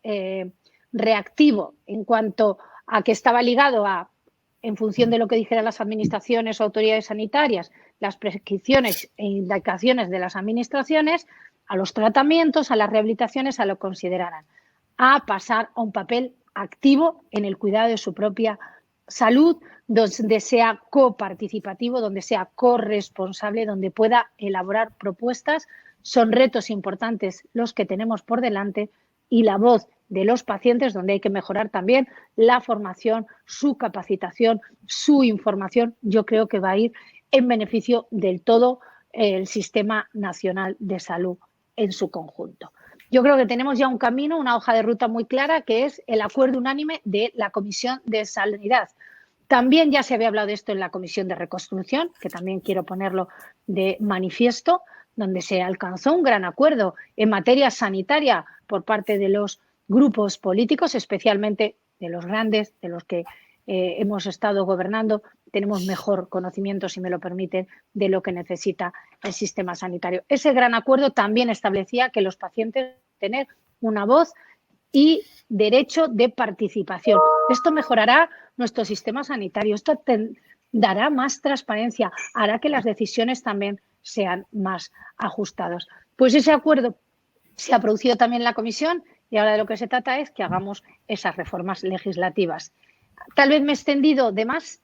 reactivo en cuanto a que estaba ligado a, en función de lo que dijeran las administraciones o autoridades sanitarias, las prescripciones e indicaciones de las administraciones, a los tratamientos, a las rehabilitaciones, a lo que consideraran, a pasar a un papel activo en el cuidado de su propia salud, donde sea coparticipativo, donde sea corresponsable, donde pueda elaborar propuestas. Son retos importantes los que tenemos por delante y la voz de los pacientes, donde hay que mejorar también la formación, su capacitación, su información. Yo creo que va a ir en beneficio del todo el Sistema Nacional de Salud en su conjunto. Yo creo que tenemos ya un camino, una hoja de ruta muy clara, que es el acuerdo unánime de la Comisión de Sanidad. También ya se había hablado de esto en la Comisión de Reconstrucción, que también quiero ponerlo de manifiesto, donde se alcanzó un gran acuerdo en materia sanitaria por parte de los grupos políticos, especialmente de los grandes, de los que hemos estado gobernando. Tenemos mejor conocimiento, si me lo permiten, de lo que necesita el sistema sanitario. Ese gran acuerdo también establecía que los pacientes tener una voz y derecho de participación. Esto mejorará nuestro sistema sanitario, esto dará más transparencia, hará que las decisiones también sean más ajustadas. Pues ese acuerdo se ha producido también en la Comisión y ahora de lo que se trata es que hagamos esas reformas legislativas. Tal vez me he extendido de más,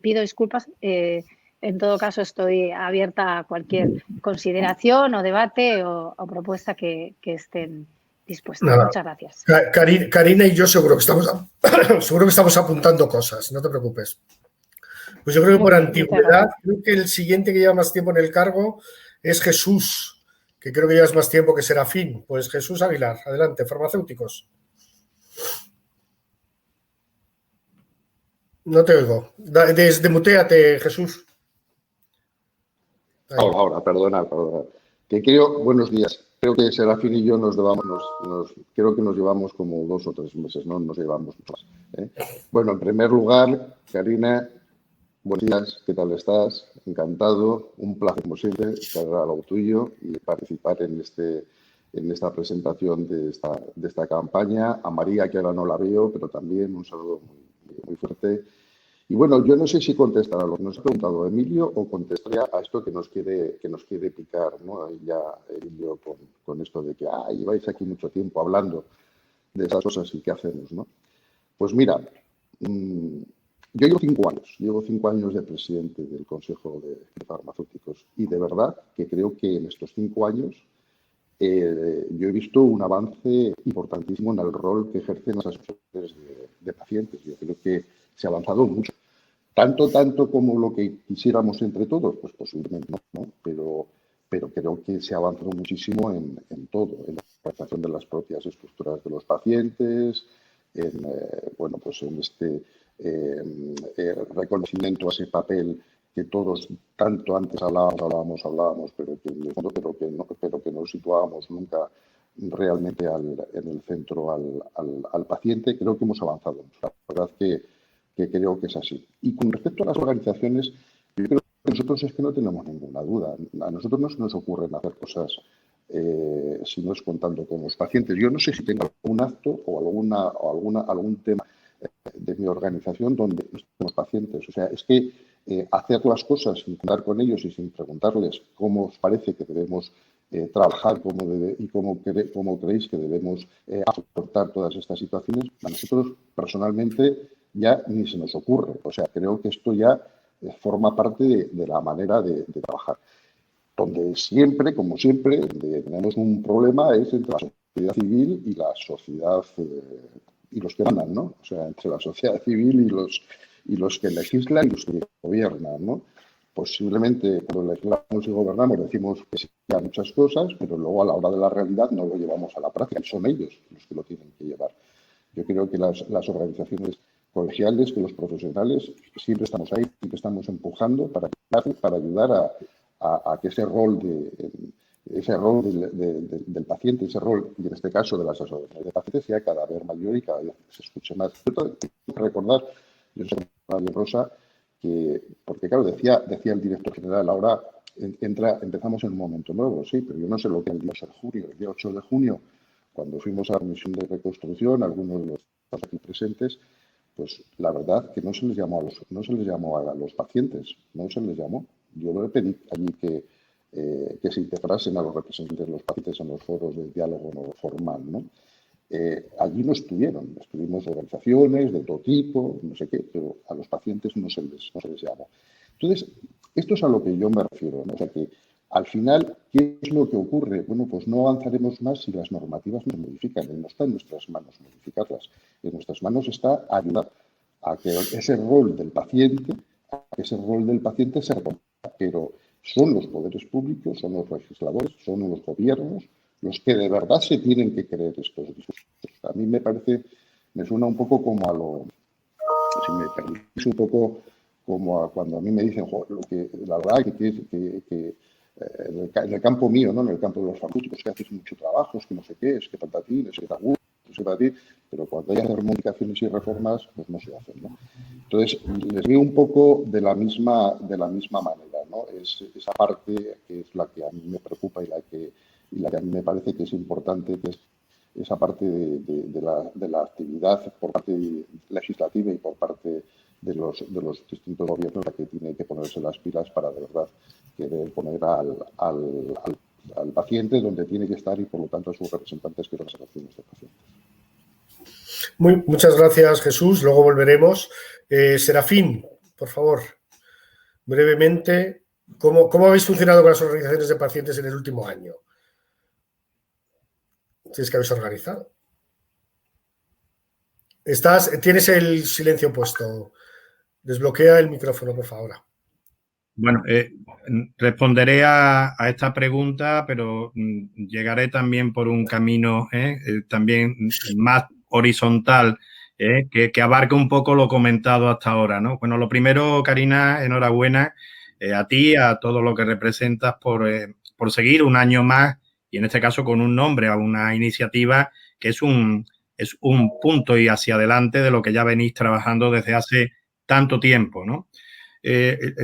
pido disculpas. En todo caso, estoy abierta a cualquier consideración o debate o propuesta que estén dispuestas. Nada. Muchas gracias. Karina y yo seguro que estamos apuntando cosas, no te preocupes. Pues yo creo que por antigüedad, creo que el siguiente que lleva más tiempo en el cargo es Jesús, que creo que llevas más tiempo que Serafín. Pues Jesús Aguilar, adelante, farmacéuticos. No te oigo. Desmuteate, Jesús. Ahora, perdona. Que creo, buenos días. Creo que Serafín y yo creo que nos llevamos como 2 o 3 meses, no nos llevamos más. Bueno, en primer lugar, Karina, buenos días, ¿qué tal estás? Encantado, un placer como siempre estar al lado tuyo y participar en esta presentación de esta campaña. A María, que ahora no la veo, pero también un saludo muy fuerte. Y bueno, yo no sé si contestar a lo que nos ha preguntado Emilio o contestaría a esto que nos quiere picar, ¿no? Ya Emilio con esto de que lleváis aquí mucho tiempo hablando de esas cosas y qué hacemos, ¿no? Pues mira, yo llevo 5 años de presidente del Consejo de Farmacéuticos y de verdad que creo que en estos 5 años yo he visto un avance importantísimo en el rol que ejercen las asociaciones de pacientes. Yo creo que se ha avanzado mucho. Tanto como lo que quisiéramos entre todos, pues posiblemente no, pero creo que se ha avanzado muchísimo en todo, en la organización de las propias estructuras de los pacientes, en este reconocimiento a ese papel que todos tanto antes hablábamos, pero que no situábamos nunca realmente en el centro al paciente. Creo que hemos avanzado. La verdad que creo que es así. Y con respecto a las organizaciones, yo creo que nosotros es que no tenemos ninguna duda. A nosotros no se nos ocurren hacer cosas si no es contando con los pacientes. Yo no sé si tengo algún acto o algún tema de mi organización donde no estemos pacientes. O sea, es que hacer las cosas sin contar con ellos y sin preguntarles cómo os parece que debemos trabajar y cómo creéis que debemos afrontar todas estas situaciones, a nosotros personalmente ya ni se nos ocurre. O sea, creo que esto ya forma parte de la manera de trabajar. Donde siempre, como siempre, tenemos un problema es entre la sociedad civil y la sociedad y los que mandan, ¿no? O sea, entre la sociedad civil y los que legislan y los que gobiernan, ¿no? Posiblemente cuando legislamos y gobernamos decimos que sí a muchas cosas, pero luego a la hora de la realidad no lo llevamos a la práctica y son ellos los que lo tienen que llevar. Yo creo que las organizaciones colegiales, que los profesionales, siempre estamos ahí, siempre estamos empujando para ayudar a que ese rol del paciente, ese rol, y en este caso de las asociaciones de pacientes, sea cada vez mayor y cada vez se escuche más. Tengo que recordar, yo soy María Rosa, que, porque claro, decía el director general, ahora empezamos en un momento nuevo, sí, pero yo no sé lo que el día 8 de junio, cuando fuimos a la comisión de reconstrucción, algunos de los aquí presentes, pues la verdad que no se les llamó a los pacientes, no se les llamó. Yo le pedí allí que se integrasen a los representantes de los pacientes en los foros de diálogo no formal, ¿no? Allí no estuvimos organizaciones de todo tipo, no sé qué, pero a los pacientes no se les llamó. Entonces, esto es a lo que yo me refiero, ¿no? O sea que al final, ¿qué es lo que ocurre? Bueno, pues no avanzaremos más si las normativas no se modifican. No está en nuestras manos modificarlas. En nuestras manos está ayudar a que ese rol del paciente se reconozca. Pero son los poderes públicos, son los legisladores, son los gobiernos los que de verdad se tienen que creer estos discursos. A mí me suena un poco como a lo, si me permitís, un poco como a cuando a mí me dicen, la verdad que en el campo mío, ¿no? En el campo de los farmacéuticos, que haces mucho trabajo, es que no sé qué, es que patatín, es que tabú, es que patatín, pero cuando hay modificaciones y reformas, pues no se hacen, ¿no? Entonces, les veo un poco de la misma manera, ¿no? Es esa parte que es la que a mí me preocupa y la que a mí me parece que es importante, que es esa parte de la actividad por parte legislativa y por parte de los distintos gobiernos, la que tiene que ponerse las pilas para de verdad querer poner al paciente donde tiene que estar y por lo tanto a sus representantes que son las asociaciones de pacientes. Muchas gracias, Jesús. Luego volveremos. Serafín, por favor, brevemente, ¿cómo habéis funcionado con las organizaciones de pacientes en el último año? Si es que habéis organizado. Tienes el silencio puesto. Desbloquea el micrófono, por favor. Bueno, responderé a esta pregunta, pero llegaré también por un camino también más horizontal, que abarca un poco lo comentado hasta ahora, ¿no? Bueno, lo primero, Karina, enhorabuena a ti, a todo lo que representas por seguir un año más, y en este caso con un nombre, a una iniciativa que es un punto y hacia adelante de lo que ya venís trabajando desde hace tanto tiempo, ¿no?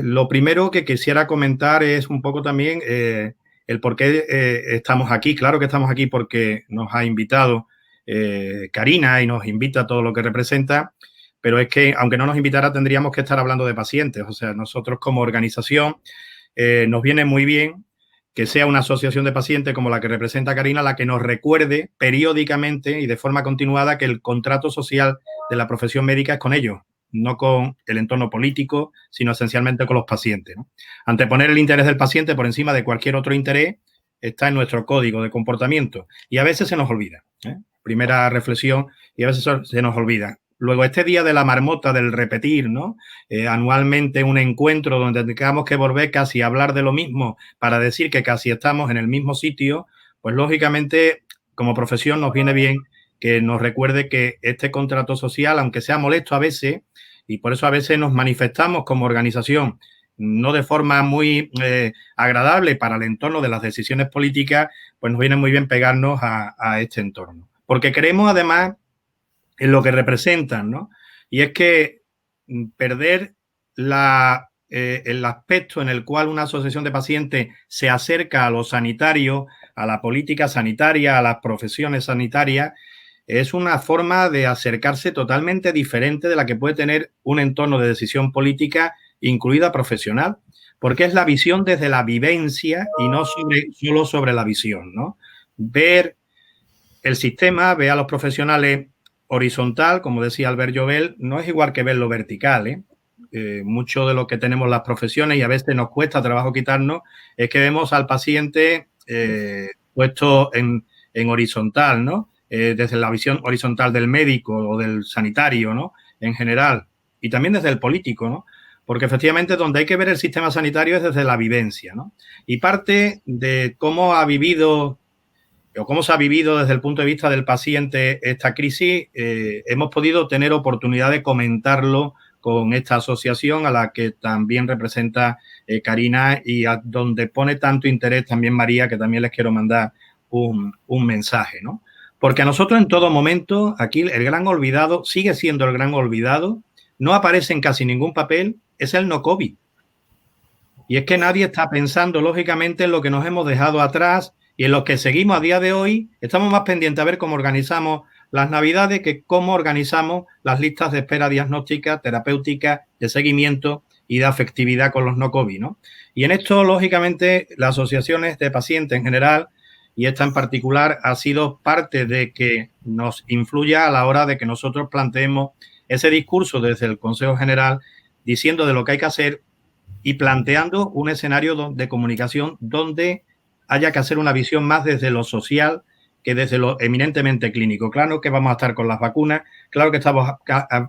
Lo primero que quisiera comentar es un poco también el por qué estamos aquí. Claro que estamos aquí porque nos ha invitado Karina y nos invita a todo lo que representa, pero es que aunque no nos invitara tendríamos que estar hablando de pacientes. O sea, nosotros como organización nos viene muy bien que sea una asociación de pacientes como la que representa Karina la que nos recuerde periódicamente y de forma continuada que el contrato social de la profesión médica es con ellos, no con el entorno político, sino esencialmente con los pacientes, ¿no? Anteponer el interés del paciente por encima de cualquier otro interés está en nuestro código de comportamiento y a veces se nos olvida, ¿eh? Primera reflexión, y a veces se nos olvida. Luego, este día de la marmota, del repetir, ¿no? Anualmente un encuentro donde tengamos que volver casi a hablar de lo mismo para decir que casi estamos en el mismo sitio, pues lógicamente como profesión nos viene bien que nos recuerde que este contrato social, aunque sea molesto a veces, y por eso a veces nos manifestamos como organización, no de forma muy agradable para el entorno de las decisiones políticas, pues nos viene muy bien pegarnos a este entorno. Porque creemos además en lo que representan, ¿no? Y es que perder el aspecto en el cual una asociación de pacientes se acerca a lo sanitario, a la política sanitaria, a las profesiones sanitarias, es una forma de acercarse totalmente diferente de la que puede tener un entorno de decisión política, incluida profesional, porque es la visión desde la vivencia y no solo sobre la visión, ¿no? Ver el sistema, ver a los profesionales horizontal, como decía Albert Jovel, no es igual que verlo vertical, ¿eh? Mucho de lo que tenemos las profesiones y a veces nos cuesta trabajo quitarnos es que vemos al paciente puesto en horizontal, ¿no? Desde la visión horizontal del médico o del sanitario, ¿no? En general. Y también desde el político, ¿no? Porque efectivamente donde hay que ver el sistema sanitario es desde la vivencia, ¿no? Y parte de cómo ha vivido o cómo se ha vivido desde el punto de vista del paciente esta crisis, hemos podido tener oportunidad de comentarlo con esta asociación a la que también representa Karina y a donde pone tanto interés también María, que también les quiero mandar un mensaje, ¿no? Porque a nosotros en todo momento, aquí el gran olvidado, sigue siendo el gran olvidado, no aparece en casi ningún papel, es el no COVID. Y es que nadie está pensando, lógicamente, en lo que nos hemos dejado atrás y en lo que seguimos a día de hoy. Estamos más pendientes a ver cómo organizamos las Navidades que cómo organizamos las listas de espera diagnósticas, terapéuticas, de seguimiento y de afectividad con los no COVID, ¿no? Y en esto, lógicamente, las asociaciones de pacientes en general, y esta en particular, ha sido parte de que nos influya a la hora de que nosotros planteemos ese discurso desde el Consejo General, diciendo de lo que hay que hacer y planteando un escenario de comunicación donde haya que hacer una visión más desde lo social que desde lo eminentemente clínico. Claro que vamos a estar con las vacunas, claro que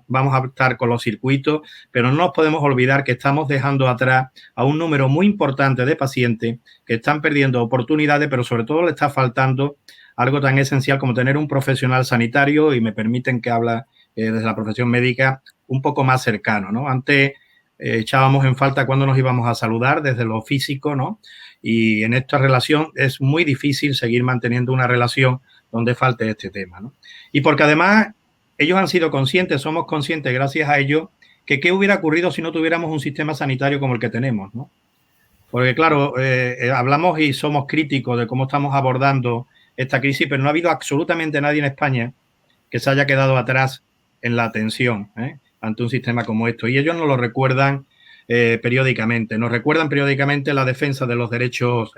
vamos a estar con los circuitos, pero no nos podemos olvidar que estamos dejando atrás a un número muy importante de pacientes que están perdiendo oportunidades, pero sobre todo le está faltando algo tan esencial como tener un profesional sanitario, y me permiten que habla desde la profesión médica, un poco más cercano, ¿no? Antes echábamos en falta cuando nos íbamos a saludar desde lo físico, ¿no? Y en esta relación es muy difícil seguir manteniendo una relación donde falte este tema, ¿no? Y porque además ellos han sido conscientes, somos conscientes gracias a ellos, que qué hubiera ocurrido si no tuviéramos un sistema sanitario como el que tenemos, ¿no? Porque claro, hablamos y somos críticos de cómo estamos abordando esta crisis, pero no ha habido absolutamente nadie en España que se haya quedado atrás en la atención ante un sistema como esto. Y ellos nos lo recuerdan periódicamente. Nos recuerdan periódicamente la defensa de los derechos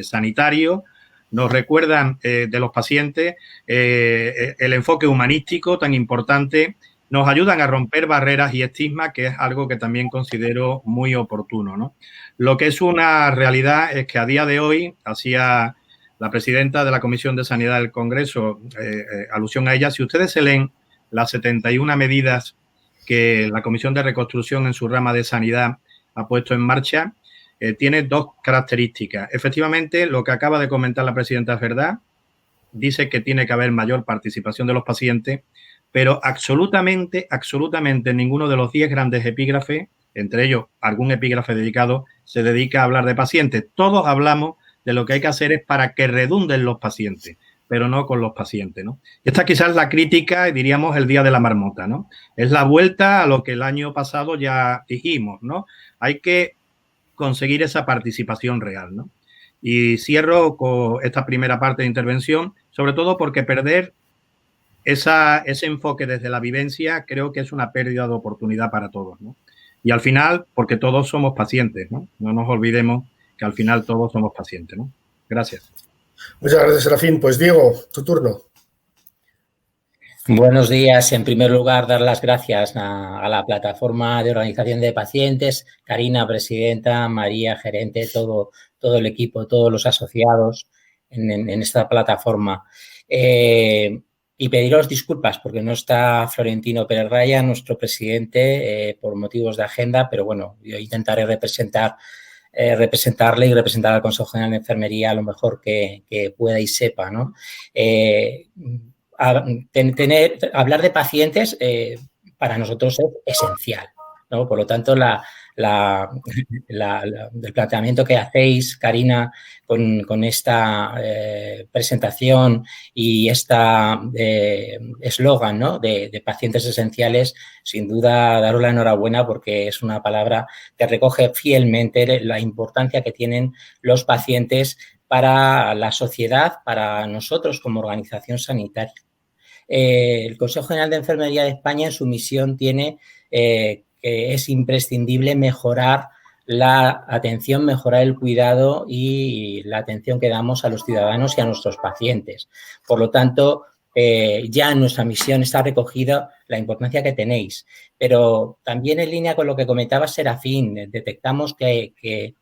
sanitarios, nos recuerdan de los pacientes el enfoque humanístico tan importante, nos ayudan a romper barreras y estigmas, que es algo que también considero muy oportuno, ¿no? Lo que es una realidad es que a día de hoy, hacía la presidenta de la Comisión de Sanidad del Congreso alusión a ella, si ustedes se leen las 71 medidas que la Comisión de Reconstrucción en su rama de sanidad ha puesto en marcha, tiene dos características. Efectivamente, lo que acaba de comentar la presidenta es verdad, dice que tiene que haber mayor participación de los pacientes, pero absolutamente ninguno de los 10 grandes epígrafes, entre ellos algún epígrafe dedicado, se dedica a hablar de pacientes. Todos hablamos de lo que hay que hacer es para que redunden los pacientes, pero no con los pacientes, ¿no? Esta quizás es la crítica, diríamos, el día de la marmota, ¿no? Es la vuelta a lo que el año pasado ya dijimos, ¿no? Hay que conseguir esa participación real, ¿no? Y cierro con esta primera parte de intervención, sobre todo porque perder ese enfoque desde la vivencia creo que es una pérdida de oportunidad para todos, ¿no? Y al final, porque todos somos pacientes, ¿no? No nos olvidemos que al final todos somos pacientes, ¿no? Gracias. Muchas gracias, Serafín. Pues Diego, tu turno. Buenos días. En primer lugar, dar las gracias a la plataforma de organización de pacientes, Karina, presidenta, María, gerente, todo el equipo, todos los asociados en esta plataforma. Y pediros disculpas porque no está Florentino Pérez Raya, nuestro presidente, por motivos de agenda, pero bueno, yo intentaré representarle y representar al Consejo General de Enfermería lo mejor que pueda y sepa, ¿no? Hablar de pacientes para nosotros es esencial, ¿no? Por lo tanto, el planteamiento que hacéis, Karina, con esta presentación y esta eslogan, ¿no? de pacientes esenciales, sin duda daros la enhorabuena porque es una palabra que recoge fielmente la importancia que tienen los pacientes para la sociedad, para nosotros como organización sanitaria. El Consejo General de Enfermería de España en su misión tiene que es imprescindible mejorar la atención, mejorar el cuidado y la atención que damos a los ciudadanos y a nuestros pacientes. Por lo tanto, ya en nuestra misión está recogida la importancia que tenéis. Pero también en línea con lo que comentaba Serafín, detectamos que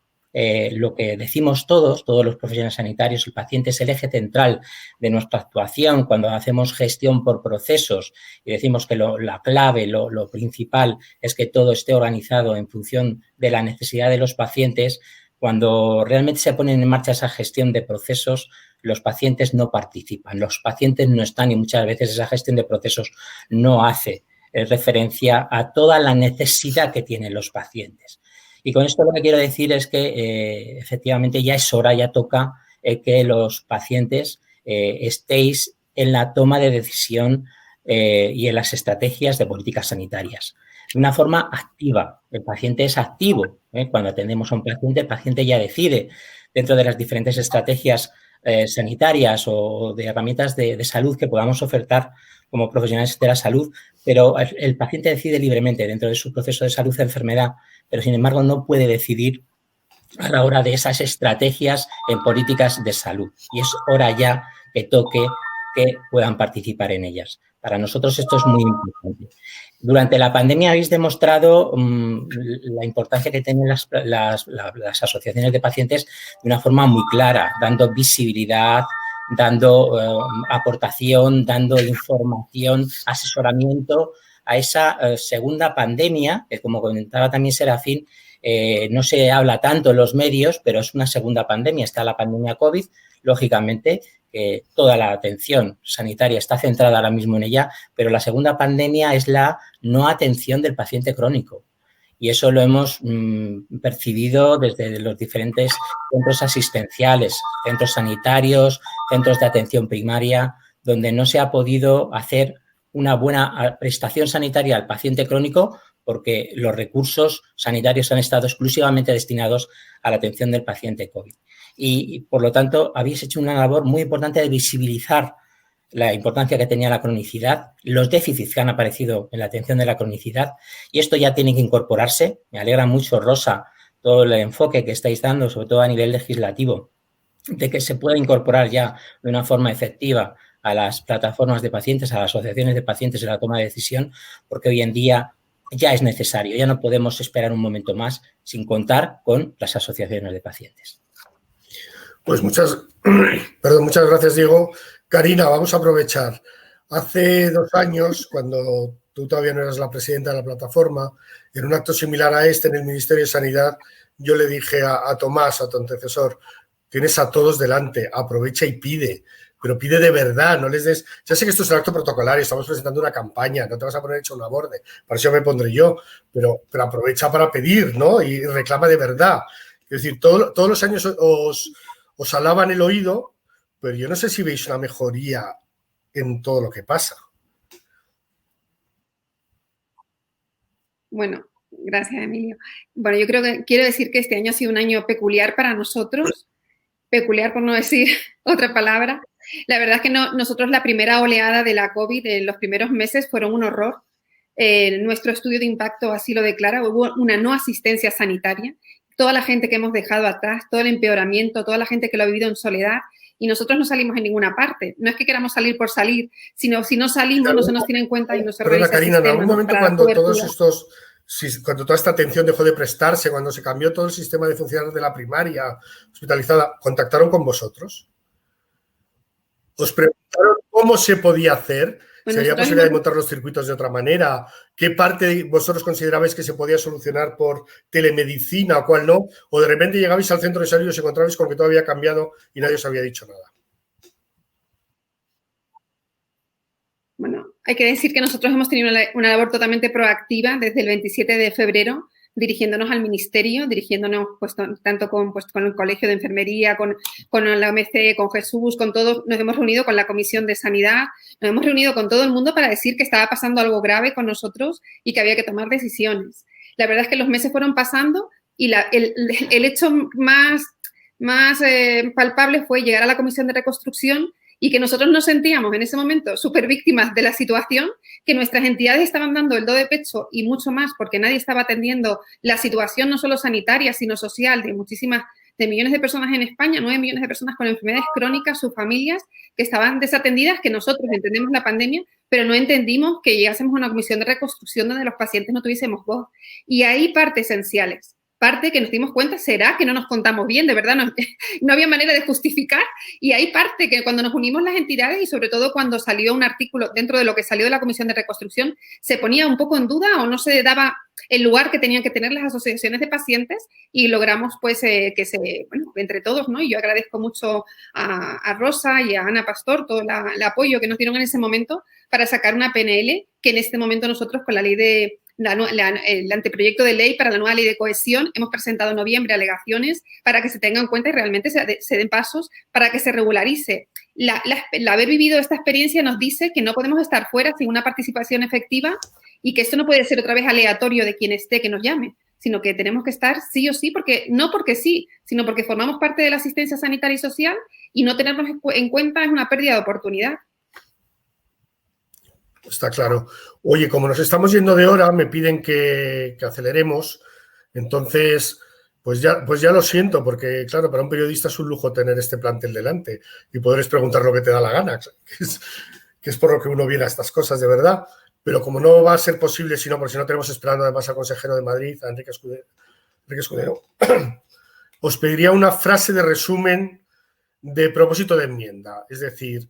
lo que decimos todos los profesionales sanitarios, el paciente es el eje central de nuestra actuación cuando hacemos gestión por procesos y decimos que la clave, lo principal es que todo esté organizado en función de la necesidad de los pacientes. Cuando realmente se ponen en marcha esa gestión de procesos, los pacientes no participan, los pacientes no están y muchas veces esa gestión de procesos no hace referencia a toda la necesidad que tienen los pacientes. Y con esto lo que quiero decir es que efectivamente ya es hora, ya toca que los pacientes estéis en la toma de decisión y en las estrategias de políticas sanitarias. De una forma activa. El paciente es activo. Cuando atendemos a un paciente, el paciente ya decide dentro de las diferentes estrategias sanitarias o de herramientas de salud que podamos ofertar como profesionales de la salud, pero el paciente decide libremente dentro de su proceso de salud o enfermedad, pero sin embargo no puede decidir a la hora de esas estrategias en políticas de salud. Y es hora ya que toque que puedan participar en ellas. Para nosotros esto es muy importante. Durante la pandemia habéis demostrado la importancia que tienen las asociaciones de pacientes de una forma muy clara, dando visibilidad, dando aportación, dando información, asesoramiento a esa segunda pandemia, que como comentaba también Serafín, no se habla tanto en los medios, pero es una segunda pandemia. Está la pandemia COVID, lógicamente, toda la atención sanitaria está centrada ahora mismo en ella, pero la segunda pandemia es la no atención del paciente crónico. Y eso lo hemos percibido desde los diferentes centros asistenciales, centros sanitarios, centros de atención primaria, donde no se ha podido hacer una buena prestación sanitaria al paciente crónico porque los recursos sanitarios han estado exclusivamente destinados a la atención del paciente COVID. Y, por lo tanto, habéis hecho una labor muy importante de visibilizar la importancia que tenía la cronicidad, los déficits que han aparecido en la atención de la cronicidad, y esto ya tiene que incorporarse. Me alegra mucho, Rosa, todo el enfoque que estáis dando, sobre todo a nivel legislativo, de que se pueda incorporar ya de una forma efectiva a las plataformas de pacientes, a las asociaciones de pacientes en la toma de decisión, porque hoy en día ya es necesario, ya no podemos esperar un momento más sin contar con las asociaciones de pacientes. Pues muchas gracias, Diego. Karina, vamos a aprovechar. Hace 2 años, cuando tú todavía no eras la presidenta de la plataforma, en un acto similar a este en el Ministerio de Sanidad, yo le dije a Tomás, a tu antecesor, tienes a todos delante, aprovecha y pide, pero pide de verdad, no les des... Ya sé que esto es un acto protocolario, estamos presentando una campaña, no te vas a poner hecho una borde, para eso me pondré yo, pero aprovecha para pedir, ¿no? Y reclama de verdad. Es decir, todos los años os alaban el oído, pero yo no sé si veis una mejoría en todo lo que pasa. Bueno, gracias, Emilio. Bueno, yo quiero decir que este año ha sido un año peculiar para nosotros, peculiar por no decir otra palabra. La verdad es que nosotros la primera oleada de la COVID en los primeros meses fueron un horror. Nuestro estudio de impacto así lo declara, hubo una no asistencia sanitaria. Toda la gente que hemos dejado atrás, todo el empeoramiento, toda la gente que lo ha vivido en soledad, y nosotros no salimos en ninguna parte. No es que queramos salir por salir, sino si no salimos, claro, no se nos tiene en cuenta y no se revisa. Pero Karina, en algún momento cuando toda esta atención dejó de prestarse, cuando se cambió todo el sistema de funcionarios de la primaria hospitalizada, ¿contactaron con vosotros? ¿Os preguntaron cómo se podía hacer? Bueno, ¿sería posible de montar los circuitos de otra manera? ¿Qué parte vosotros considerabais que se podía solucionar por telemedicina o cuál no? ¿O de repente llegabais al centro de salud y os encontrabais con que todo había cambiado y nadie os había dicho nada? Bueno, hay que decir que nosotros hemos tenido una labor totalmente proactiva desde el 27 de febrero, dirigiéndonos al Ministerio, dirigiéndonos pues, tanto con el Colegio de Enfermería, con la OMC, con Jesús, con todos. Nos hemos reunido con la Comisión de Sanidad, nos hemos reunido con todo el mundo para decir que estaba pasando algo grave con nosotros y que había que tomar decisiones. La verdad es que los meses fueron pasando y el hecho más palpable fue llegar a la Comisión de Reconstrucción y que nosotros nos sentíamos en ese momento súper víctimas de la situación, que nuestras entidades estaban dando el do de pecho y mucho más porque nadie estaba atendiendo la situación no solo sanitaria, sino social de millones de personas en España, 9 millones de personas con enfermedades crónicas, sus familias, que estaban desatendidas, que nosotros entendemos la pandemia, pero no entendimos que llegásemos a una comisión de reconstrucción donde los pacientes no tuviésemos voz. Y hay partes esenciales. parte que nos dimos cuenta, será que no nos contamos bien, de verdad, no había manera de justificar, y hay parte que cuando nos unimos las entidades y sobre todo cuando salió un artículo dentro de lo que salió de la Comisión de Reconstrucción, se ponía un poco en duda o no se daba el lugar que tenían que tener las asociaciones de pacientes y logramos pues bueno, entre todos, ¿no? Y yo agradezco mucho a Rosa y a Ana Pastor todo el apoyo que nos dieron en ese momento para sacar una PNL que en este momento nosotros con la ley de el anteproyecto de ley para la nueva ley de cohesión hemos presentado en noviembre alegaciones para que se tenga en cuenta y realmente se den pasos para que se regularice. El haber vivido esta experiencia nos dice que no podemos estar fuera sin una participación efectiva y que esto no puede ser otra vez aleatorio de quien esté que nos llame, sino que tenemos que estar sí o sí, no porque sí, sino porque formamos parte de la asistencia sanitaria y social y no tenernos en cuenta es una pérdida de oportunidad. Está claro. Oye, como nos estamos yendo de hora, me piden que aceleremos. Entonces, pues ya lo siento, porque, claro, para un periodista es un lujo tener este plantel delante y poderles preguntar lo que te da la gana, que es por lo que uno viene a estas cosas, de verdad. Pero como no va a ser posible, porque si no tenemos esperando además al consejero de Madrid, a Enrique Escudero, os pediría una frase de resumen de propósito de enmienda. Es decir,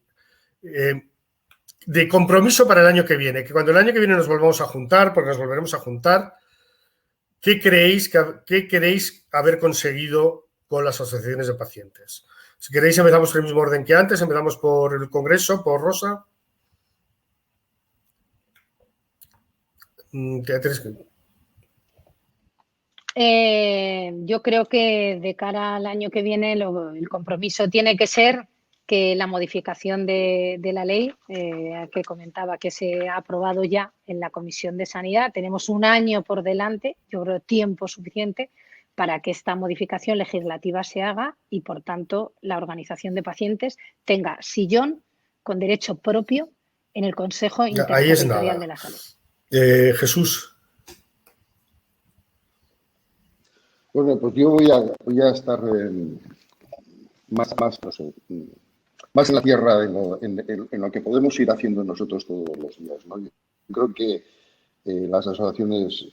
de compromiso para el año que viene, que cuando el año que viene nos volvamos a juntar, porque nos volveremos a juntar, ¿qué queréis haber conseguido con las asociaciones de pacientes? Si queréis empezamos por el mismo orden que antes, empezamos por el Congreso, por Rosa. Yo creo que de cara al año que viene el compromiso tiene que ser que la modificación de la ley que comentaba que se ha aprobado ya en la Comisión de Sanidad, tenemos un año por delante, yo creo tiempo suficiente para que esta modificación legislativa se haga y, por tanto, la organización de pacientes tenga sillón con derecho propio en el Consejo Interterritorial de la Salud. Jesús. Bueno, pues yo voy a estar más en la tierra en lo que podemos ir haciendo nosotros todos los días, ¿no? Yo creo que las asociaciones,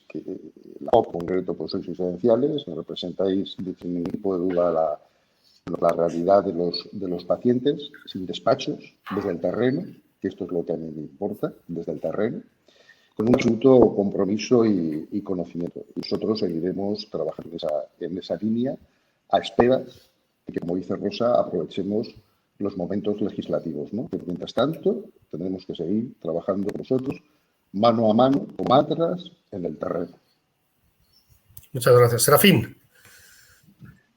la OP en concreto, pues sois esenciales, representáis sin ningún tipo de duda la realidad de los pacientes, sin despachos, desde el terreno, que esto es lo que a mí me importa, desde el terreno, con un absoluto compromiso y conocimiento. Nosotros seguiremos trabajando en esa línea a esperas de que, como dice Rosa, aprovechemos los momentos legislativos, ¿no? Pero mientras tanto, tendremos que seguir trabajando con nosotros, mano a mano, como atras, en el terreno. Muchas gracias. Serafín.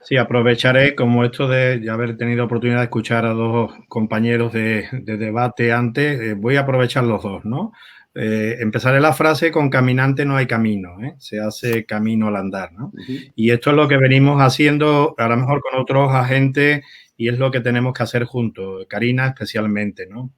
Sí, aprovecharé, como esto de haber tenido oportunidad de escuchar a dos compañeros de debate antes, voy a aprovechar los dos, ¿no? Empezaré la frase con caminante no hay camino, ¿eh? Se hace camino al andar, ¿no? Y esto es lo que venimos haciendo, a lo mejor con otros agentes, y es lo que tenemos que hacer juntos, Karina especialmente, ¿no?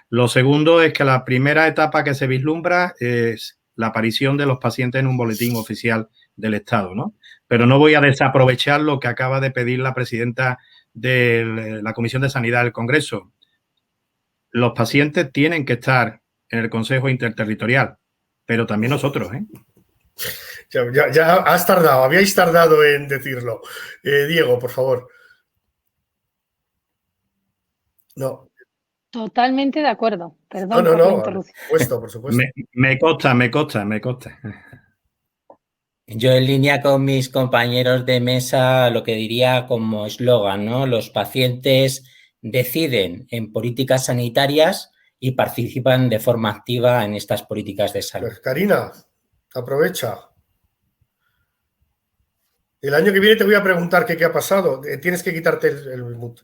Lo segundo es que la primera etapa que se vislumbra es la aparición de los pacientes en un boletín oficial del Estado, ¿no? Pero no voy a desaprovechar lo que acaba de pedir la presidenta de la Comisión de Sanidad del Congreso. Los pacientes tienen que estar en el Consejo Interterritorial, pero también nosotros, ¿eh? Ya has tardado, habíais tardado en decirlo. Diego, por favor. No. Totalmente de acuerdo. Perdón No, por la interrupción. Por supuesto. Me consta. Yo en línea con mis compañeros de mesa lo que diría como eslogan, ¿no? Los pacientes deciden en políticas sanitarias y participan de forma activa en estas políticas de salud. Pues, Karina, aprovecha. El año que viene te voy a preguntar qué ha pasado. Tienes que quitarte el mute.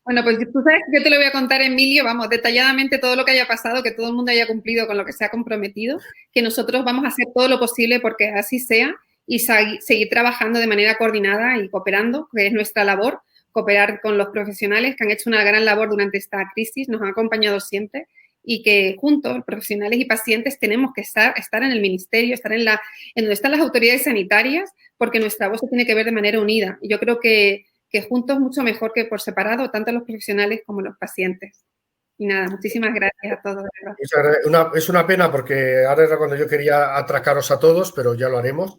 Bueno, pues tú sabes que yo te lo voy a contar, Emilio, vamos, detalladamente todo lo que haya pasado, que todo el mundo haya cumplido con lo que se ha comprometido, que nosotros vamos a hacer todo lo posible porque así sea y seguir trabajando de manera coordinada y cooperando, que es nuestra labor, cooperar con los profesionales que han hecho una gran labor durante esta crisis, nos han acompañado siempre y que juntos, profesionales y pacientes, tenemos que estar en el ministerio, estar en donde están las autoridades sanitarias, porque nuestra voz se tiene que ver de manera unida. Y yo creo que juntos mucho mejor que por separado, tanto los profesionales como los pacientes. Y nada, muchísimas gracias a todos. Es una pena porque ahora era cuando yo quería atracaros a todos, pero ya lo haremos.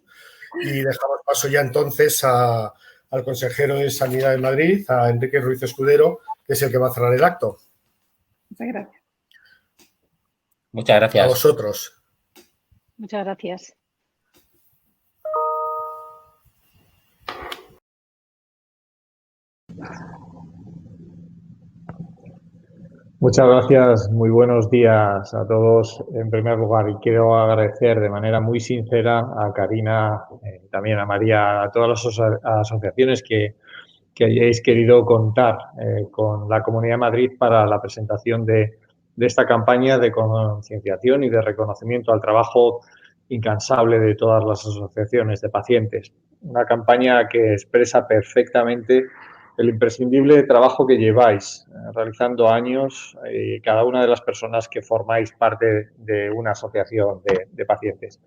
y dejamos paso ya entonces al consejero de Sanidad de Madrid, a Enrique Ruiz Escudero, que es el que va a cerrar el acto. Muchas gracias. Muchas gracias. A vosotros. Muchas gracias. Muchas gracias, muy buenos días a todos en primer lugar, y quiero agradecer de manera muy sincera a Karina, también a María, a todas las asociaciones que hayáis querido contar con la Comunidad de Madrid para la presentación de esta campaña de concienciación y de reconocimiento al trabajo incansable de todas las asociaciones de pacientes. Una campaña que expresa perfectamente el imprescindible trabajo que lleváis realizando años cada una de las personas que formáis parte de una asociación de pacientes.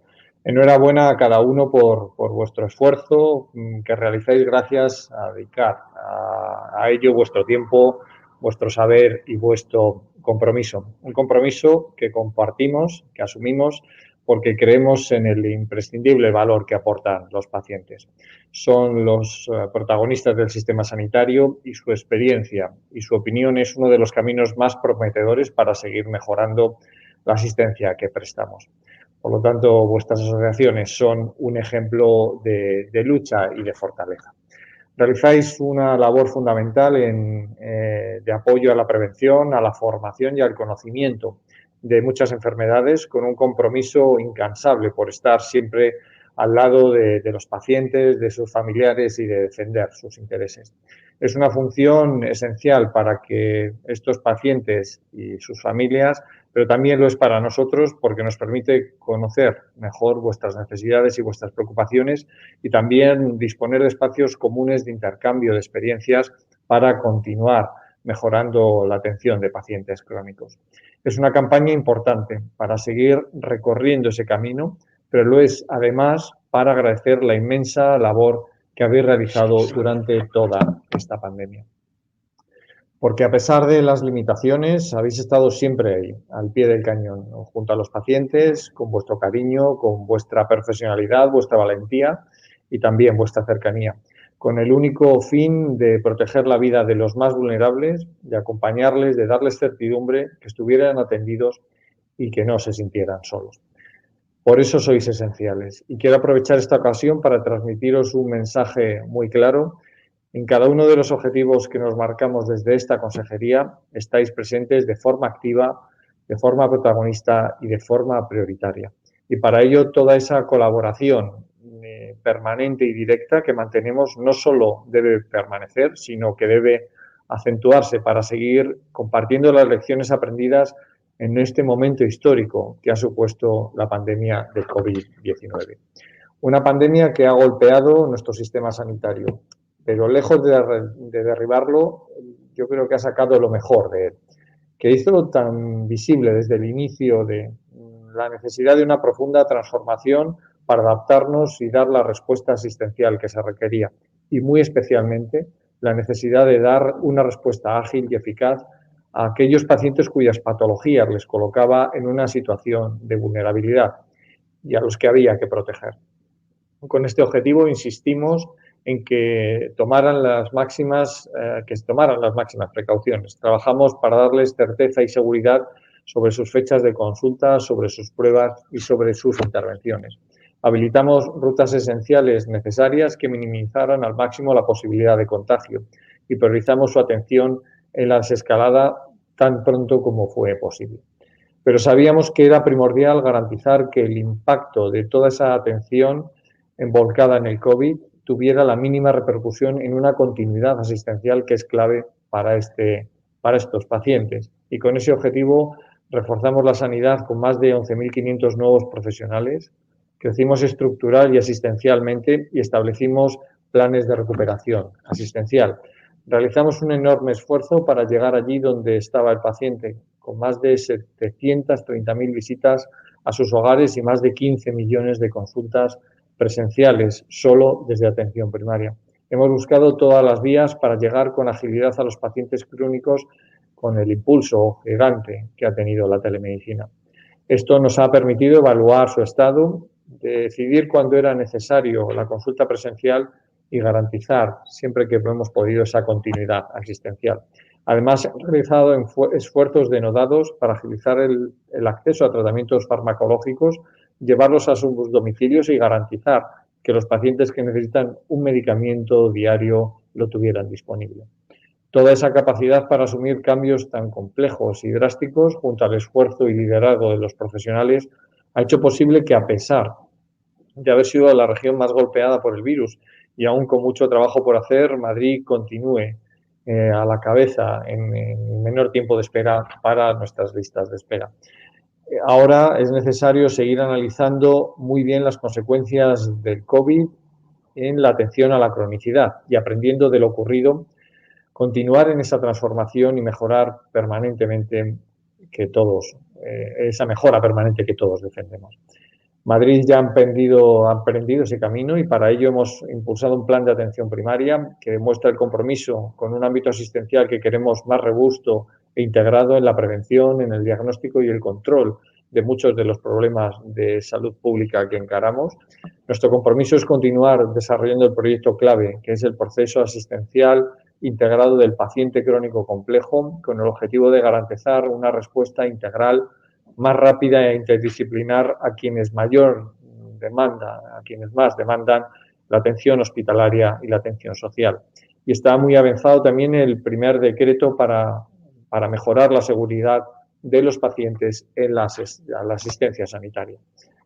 Enhorabuena a cada uno por vuestro esfuerzo que realizáis gracias a dedicar a ello vuestro tiempo, vuestro saber y vuestro compromiso. Un compromiso que compartimos, que asumimos, porque creemos en el imprescindible valor que aportan los pacientes. Son los protagonistas del sistema sanitario y su experiencia y su opinión es uno de los caminos más prometedores para seguir mejorando la asistencia que prestamos. Por lo tanto, vuestras asociaciones son un ejemplo de lucha y de fortaleza. Realizáis una labor fundamental de apoyo a la prevención, a la formación y al conocimiento de muchas enfermedades, con un compromiso incansable por estar siempre al lado de los pacientes, de sus familiares y de defender sus intereses. Es una función esencial para que estos pacientes y sus familias, pero también lo es para nosotros porque nos permite conocer mejor vuestras necesidades y vuestras preocupaciones y también disponer de espacios comunes de intercambio de experiencias para continuar mejorando la atención de pacientes crónicos. Es una campaña importante para seguir recorriendo ese camino, pero lo es además para agradecer la inmensa labor que habéis realizado durante toda esta pandemia. Porque a pesar de las limitaciones, habéis estado siempre ahí, al pie del cañón, junto a los pacientes, con vuestro cariño, con vuestra profesionalidad, vuestra valentía y también vuestra cercanía, con el único fin de proteger la vida de los más vulnerables, de acompañarles, de darles certidumbre, que estuvieran atendidos y que no se sintieran solos. Por eso sois esenciales y quiero aprovechar esta ocasión para transmitiros un mensaje muy claro. En cada uno de los objetivos que nos marcamos desde esta consejería estáis presentes de forma activa, de forma protagonista y de forma prioritaria. Y para ello toda esa colaboración permanente y directa que mantenemos no solo debe permanecer, sino que debe acentuarse para seguir compartiendo las lecciones aprendidas en este momento histórico que ha supuesto la pandemia del COVID-19. Una pandemia que ha golpeado nuestro sistema sanitario, pero lejos de derribarlo, yo creo que ha sacado lo mejor de él, que hizo tan visible desde el inicio de la necesidad de una profunda transformación para adaptarnos y dar la respuesta asistencial que se requería, y muy especialmente la necesidad de dar una respuesta ágil y eficaz a aquellos pacientes cuyas patologías les colocaba en una situación de vulnerabilidad y a los que había que proteger. Con este objetivo insistimos en que tomaran las máximas precauciones. Trabajamos para darles certeza y seguridad sobre sus fechas de consulta, sobre sus pruebas y sobre sus intervenciones. Habilitamos rutas esenciales necesarias que minimizaran al máximo la posibilidad de contagio y priorizamos su atención en la desescalada tan pronto como fue posible. Pero sabíamos que era primordial garantizar que el impacto de toda esa atención envolcada en el COVID tuviera la mínima repercusión en una continuidad asistencial que es clave para estos pacientes. Y con ese objetivo reforzamos la sanidad con más de 11.500 nuevos profesionales, crecimos estructural y asistencialmente y establecimos planes de recuperación asistencial. Realizamos un enorme esfuerzo para llegar allí donde estaba el paciente, con más de 730.000 visitas a sus hogares y más de 15 millones de consultas presenciales, solo desde atención primaria. Hemos buscado todas las vías para llegar con agilidad a los pacientes crónicos con el impulso gigante que ha tenido la telemedicina. Esto nos ha permitido evaluar su estado de decidir cuándo era necesario la consulta presencial y garantizar, siempre que hemos podido, esa continuidad asistencial. Además, se han realizado esfuerzos denodados para agilizar el acceso a tratamientos farmacológicos, llevarlos a sus domicilios y garantizar que los pacientes que necesitan un medicamento diario lo tuvieran disponible. Toda esa capacidad para asumir cambios tan complejos y drásticos, junto al esfuerzo y liderazgo de los profesionales, ha hecho posible que, a pesar de haber sido la región más golpeada por el virus y aún con mucho trabajo por hacer, Madrid continúe a la cabeza en menor tiempo de espera para nuestras listas de espera. Ahora es necesario seguir analizando muy bien las consecuencias del COVID en la atención a la cronicidad y, aprendiendo de lo ocurrido, continuar en esa transformación y mejorar permanentemente esa mejora permanente que todos defendemos. Madrid ya ha emprendido ese camino y para ello hemos impulsado un plan de atención primaria que demuestra el compromiso con un ámbito asistencial que queremos más robusto e integrado en la prevención, en el diagnóstico y el control de muchos de los problemas de salud pública que encaramos. Nuestro compromiso es continuar desarrollando el proyecto clave, que es el proceso asistencial integrado del paciente crónico complejo, con el objetivo de garantizar una respuesta integral más rápida e interdisciplinar a quienes más demandan la atención hospitalaria y la atención social. Y está muy avanzado también el primer decreto para mejorar la seguridad de los pacientes en la asistencia sanitaria.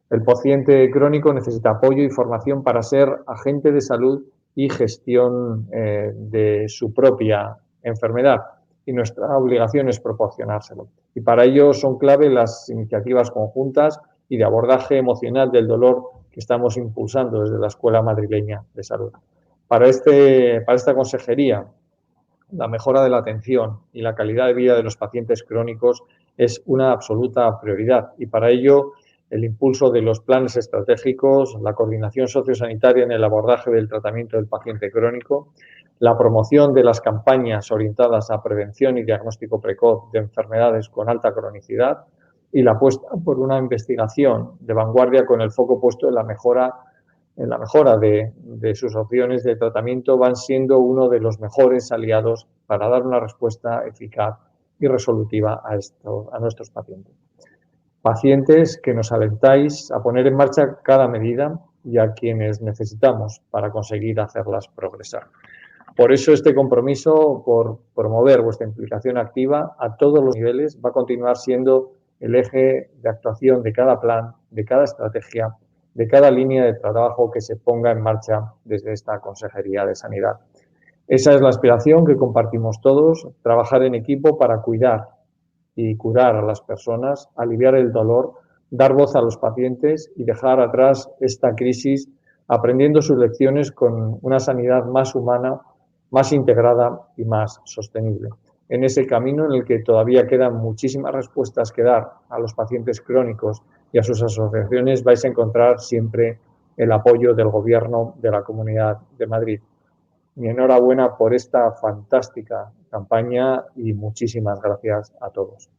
El paciente crónico necesita apoyo y formación para ser agente de salud y gestión de su propia enfermedad, y nuestra obligación es proporcionárselo. Y para ello son clave las iniciativas conjuntas y de abordaje emocional del dolor que estamos impulsando desde la Escuela Madrileña de Salud. Para esta consejería, la mejora de la atención y la calidad de vida de los pacientes crónicos es una absoluta prioridad, y para ello el impulso de los planes estratégicos, la coordinación sociosanitaria en el abordaje del tratamiento del paciente crónico, la promoción de las campañas orientadas a prevención y diagnóstico precoz de enfermedades con alta cronicidad y la apuesta por una investigación de vanguardia con el foco puesto en la mejora de sus opciones de tratamiento van siendo uno de los mejores aliados para dar una respuesta eficaz y resolutiva a nuestros pacientes. Pacientes que nos alentáis a poner en marcha cada medida y a quienes necesitamos para conseguir hacerlas progresar. Por eso este compromiso por promover vuestra implicación activa a todos los niveles va a continuar siendo el eje de actuación de cada plan, de cada estrategia, de cada línea de trabajo que se ponga en marcha desde esta Consejería de Sanidad. Esa es la aspiración que compartimos todos, trabajar en equipo para cuidar y curar a las personas, aliviar el dolor, dar voz a los pacientes y dejar atrás esta crisis aprendiendo sus lecciones con una sanidad más humana, más integrada y más sostenible. En ese camino en el que todavía quedan muchísimas respuestas que dar a los pacientes crónicos y a sus asociaciones, vais a encontrar siempre el apoyo del Gobierno de la Comunidad de Madrid. Mi enhorabuena por esta fantástica campaña y muchísimas gracias a todos.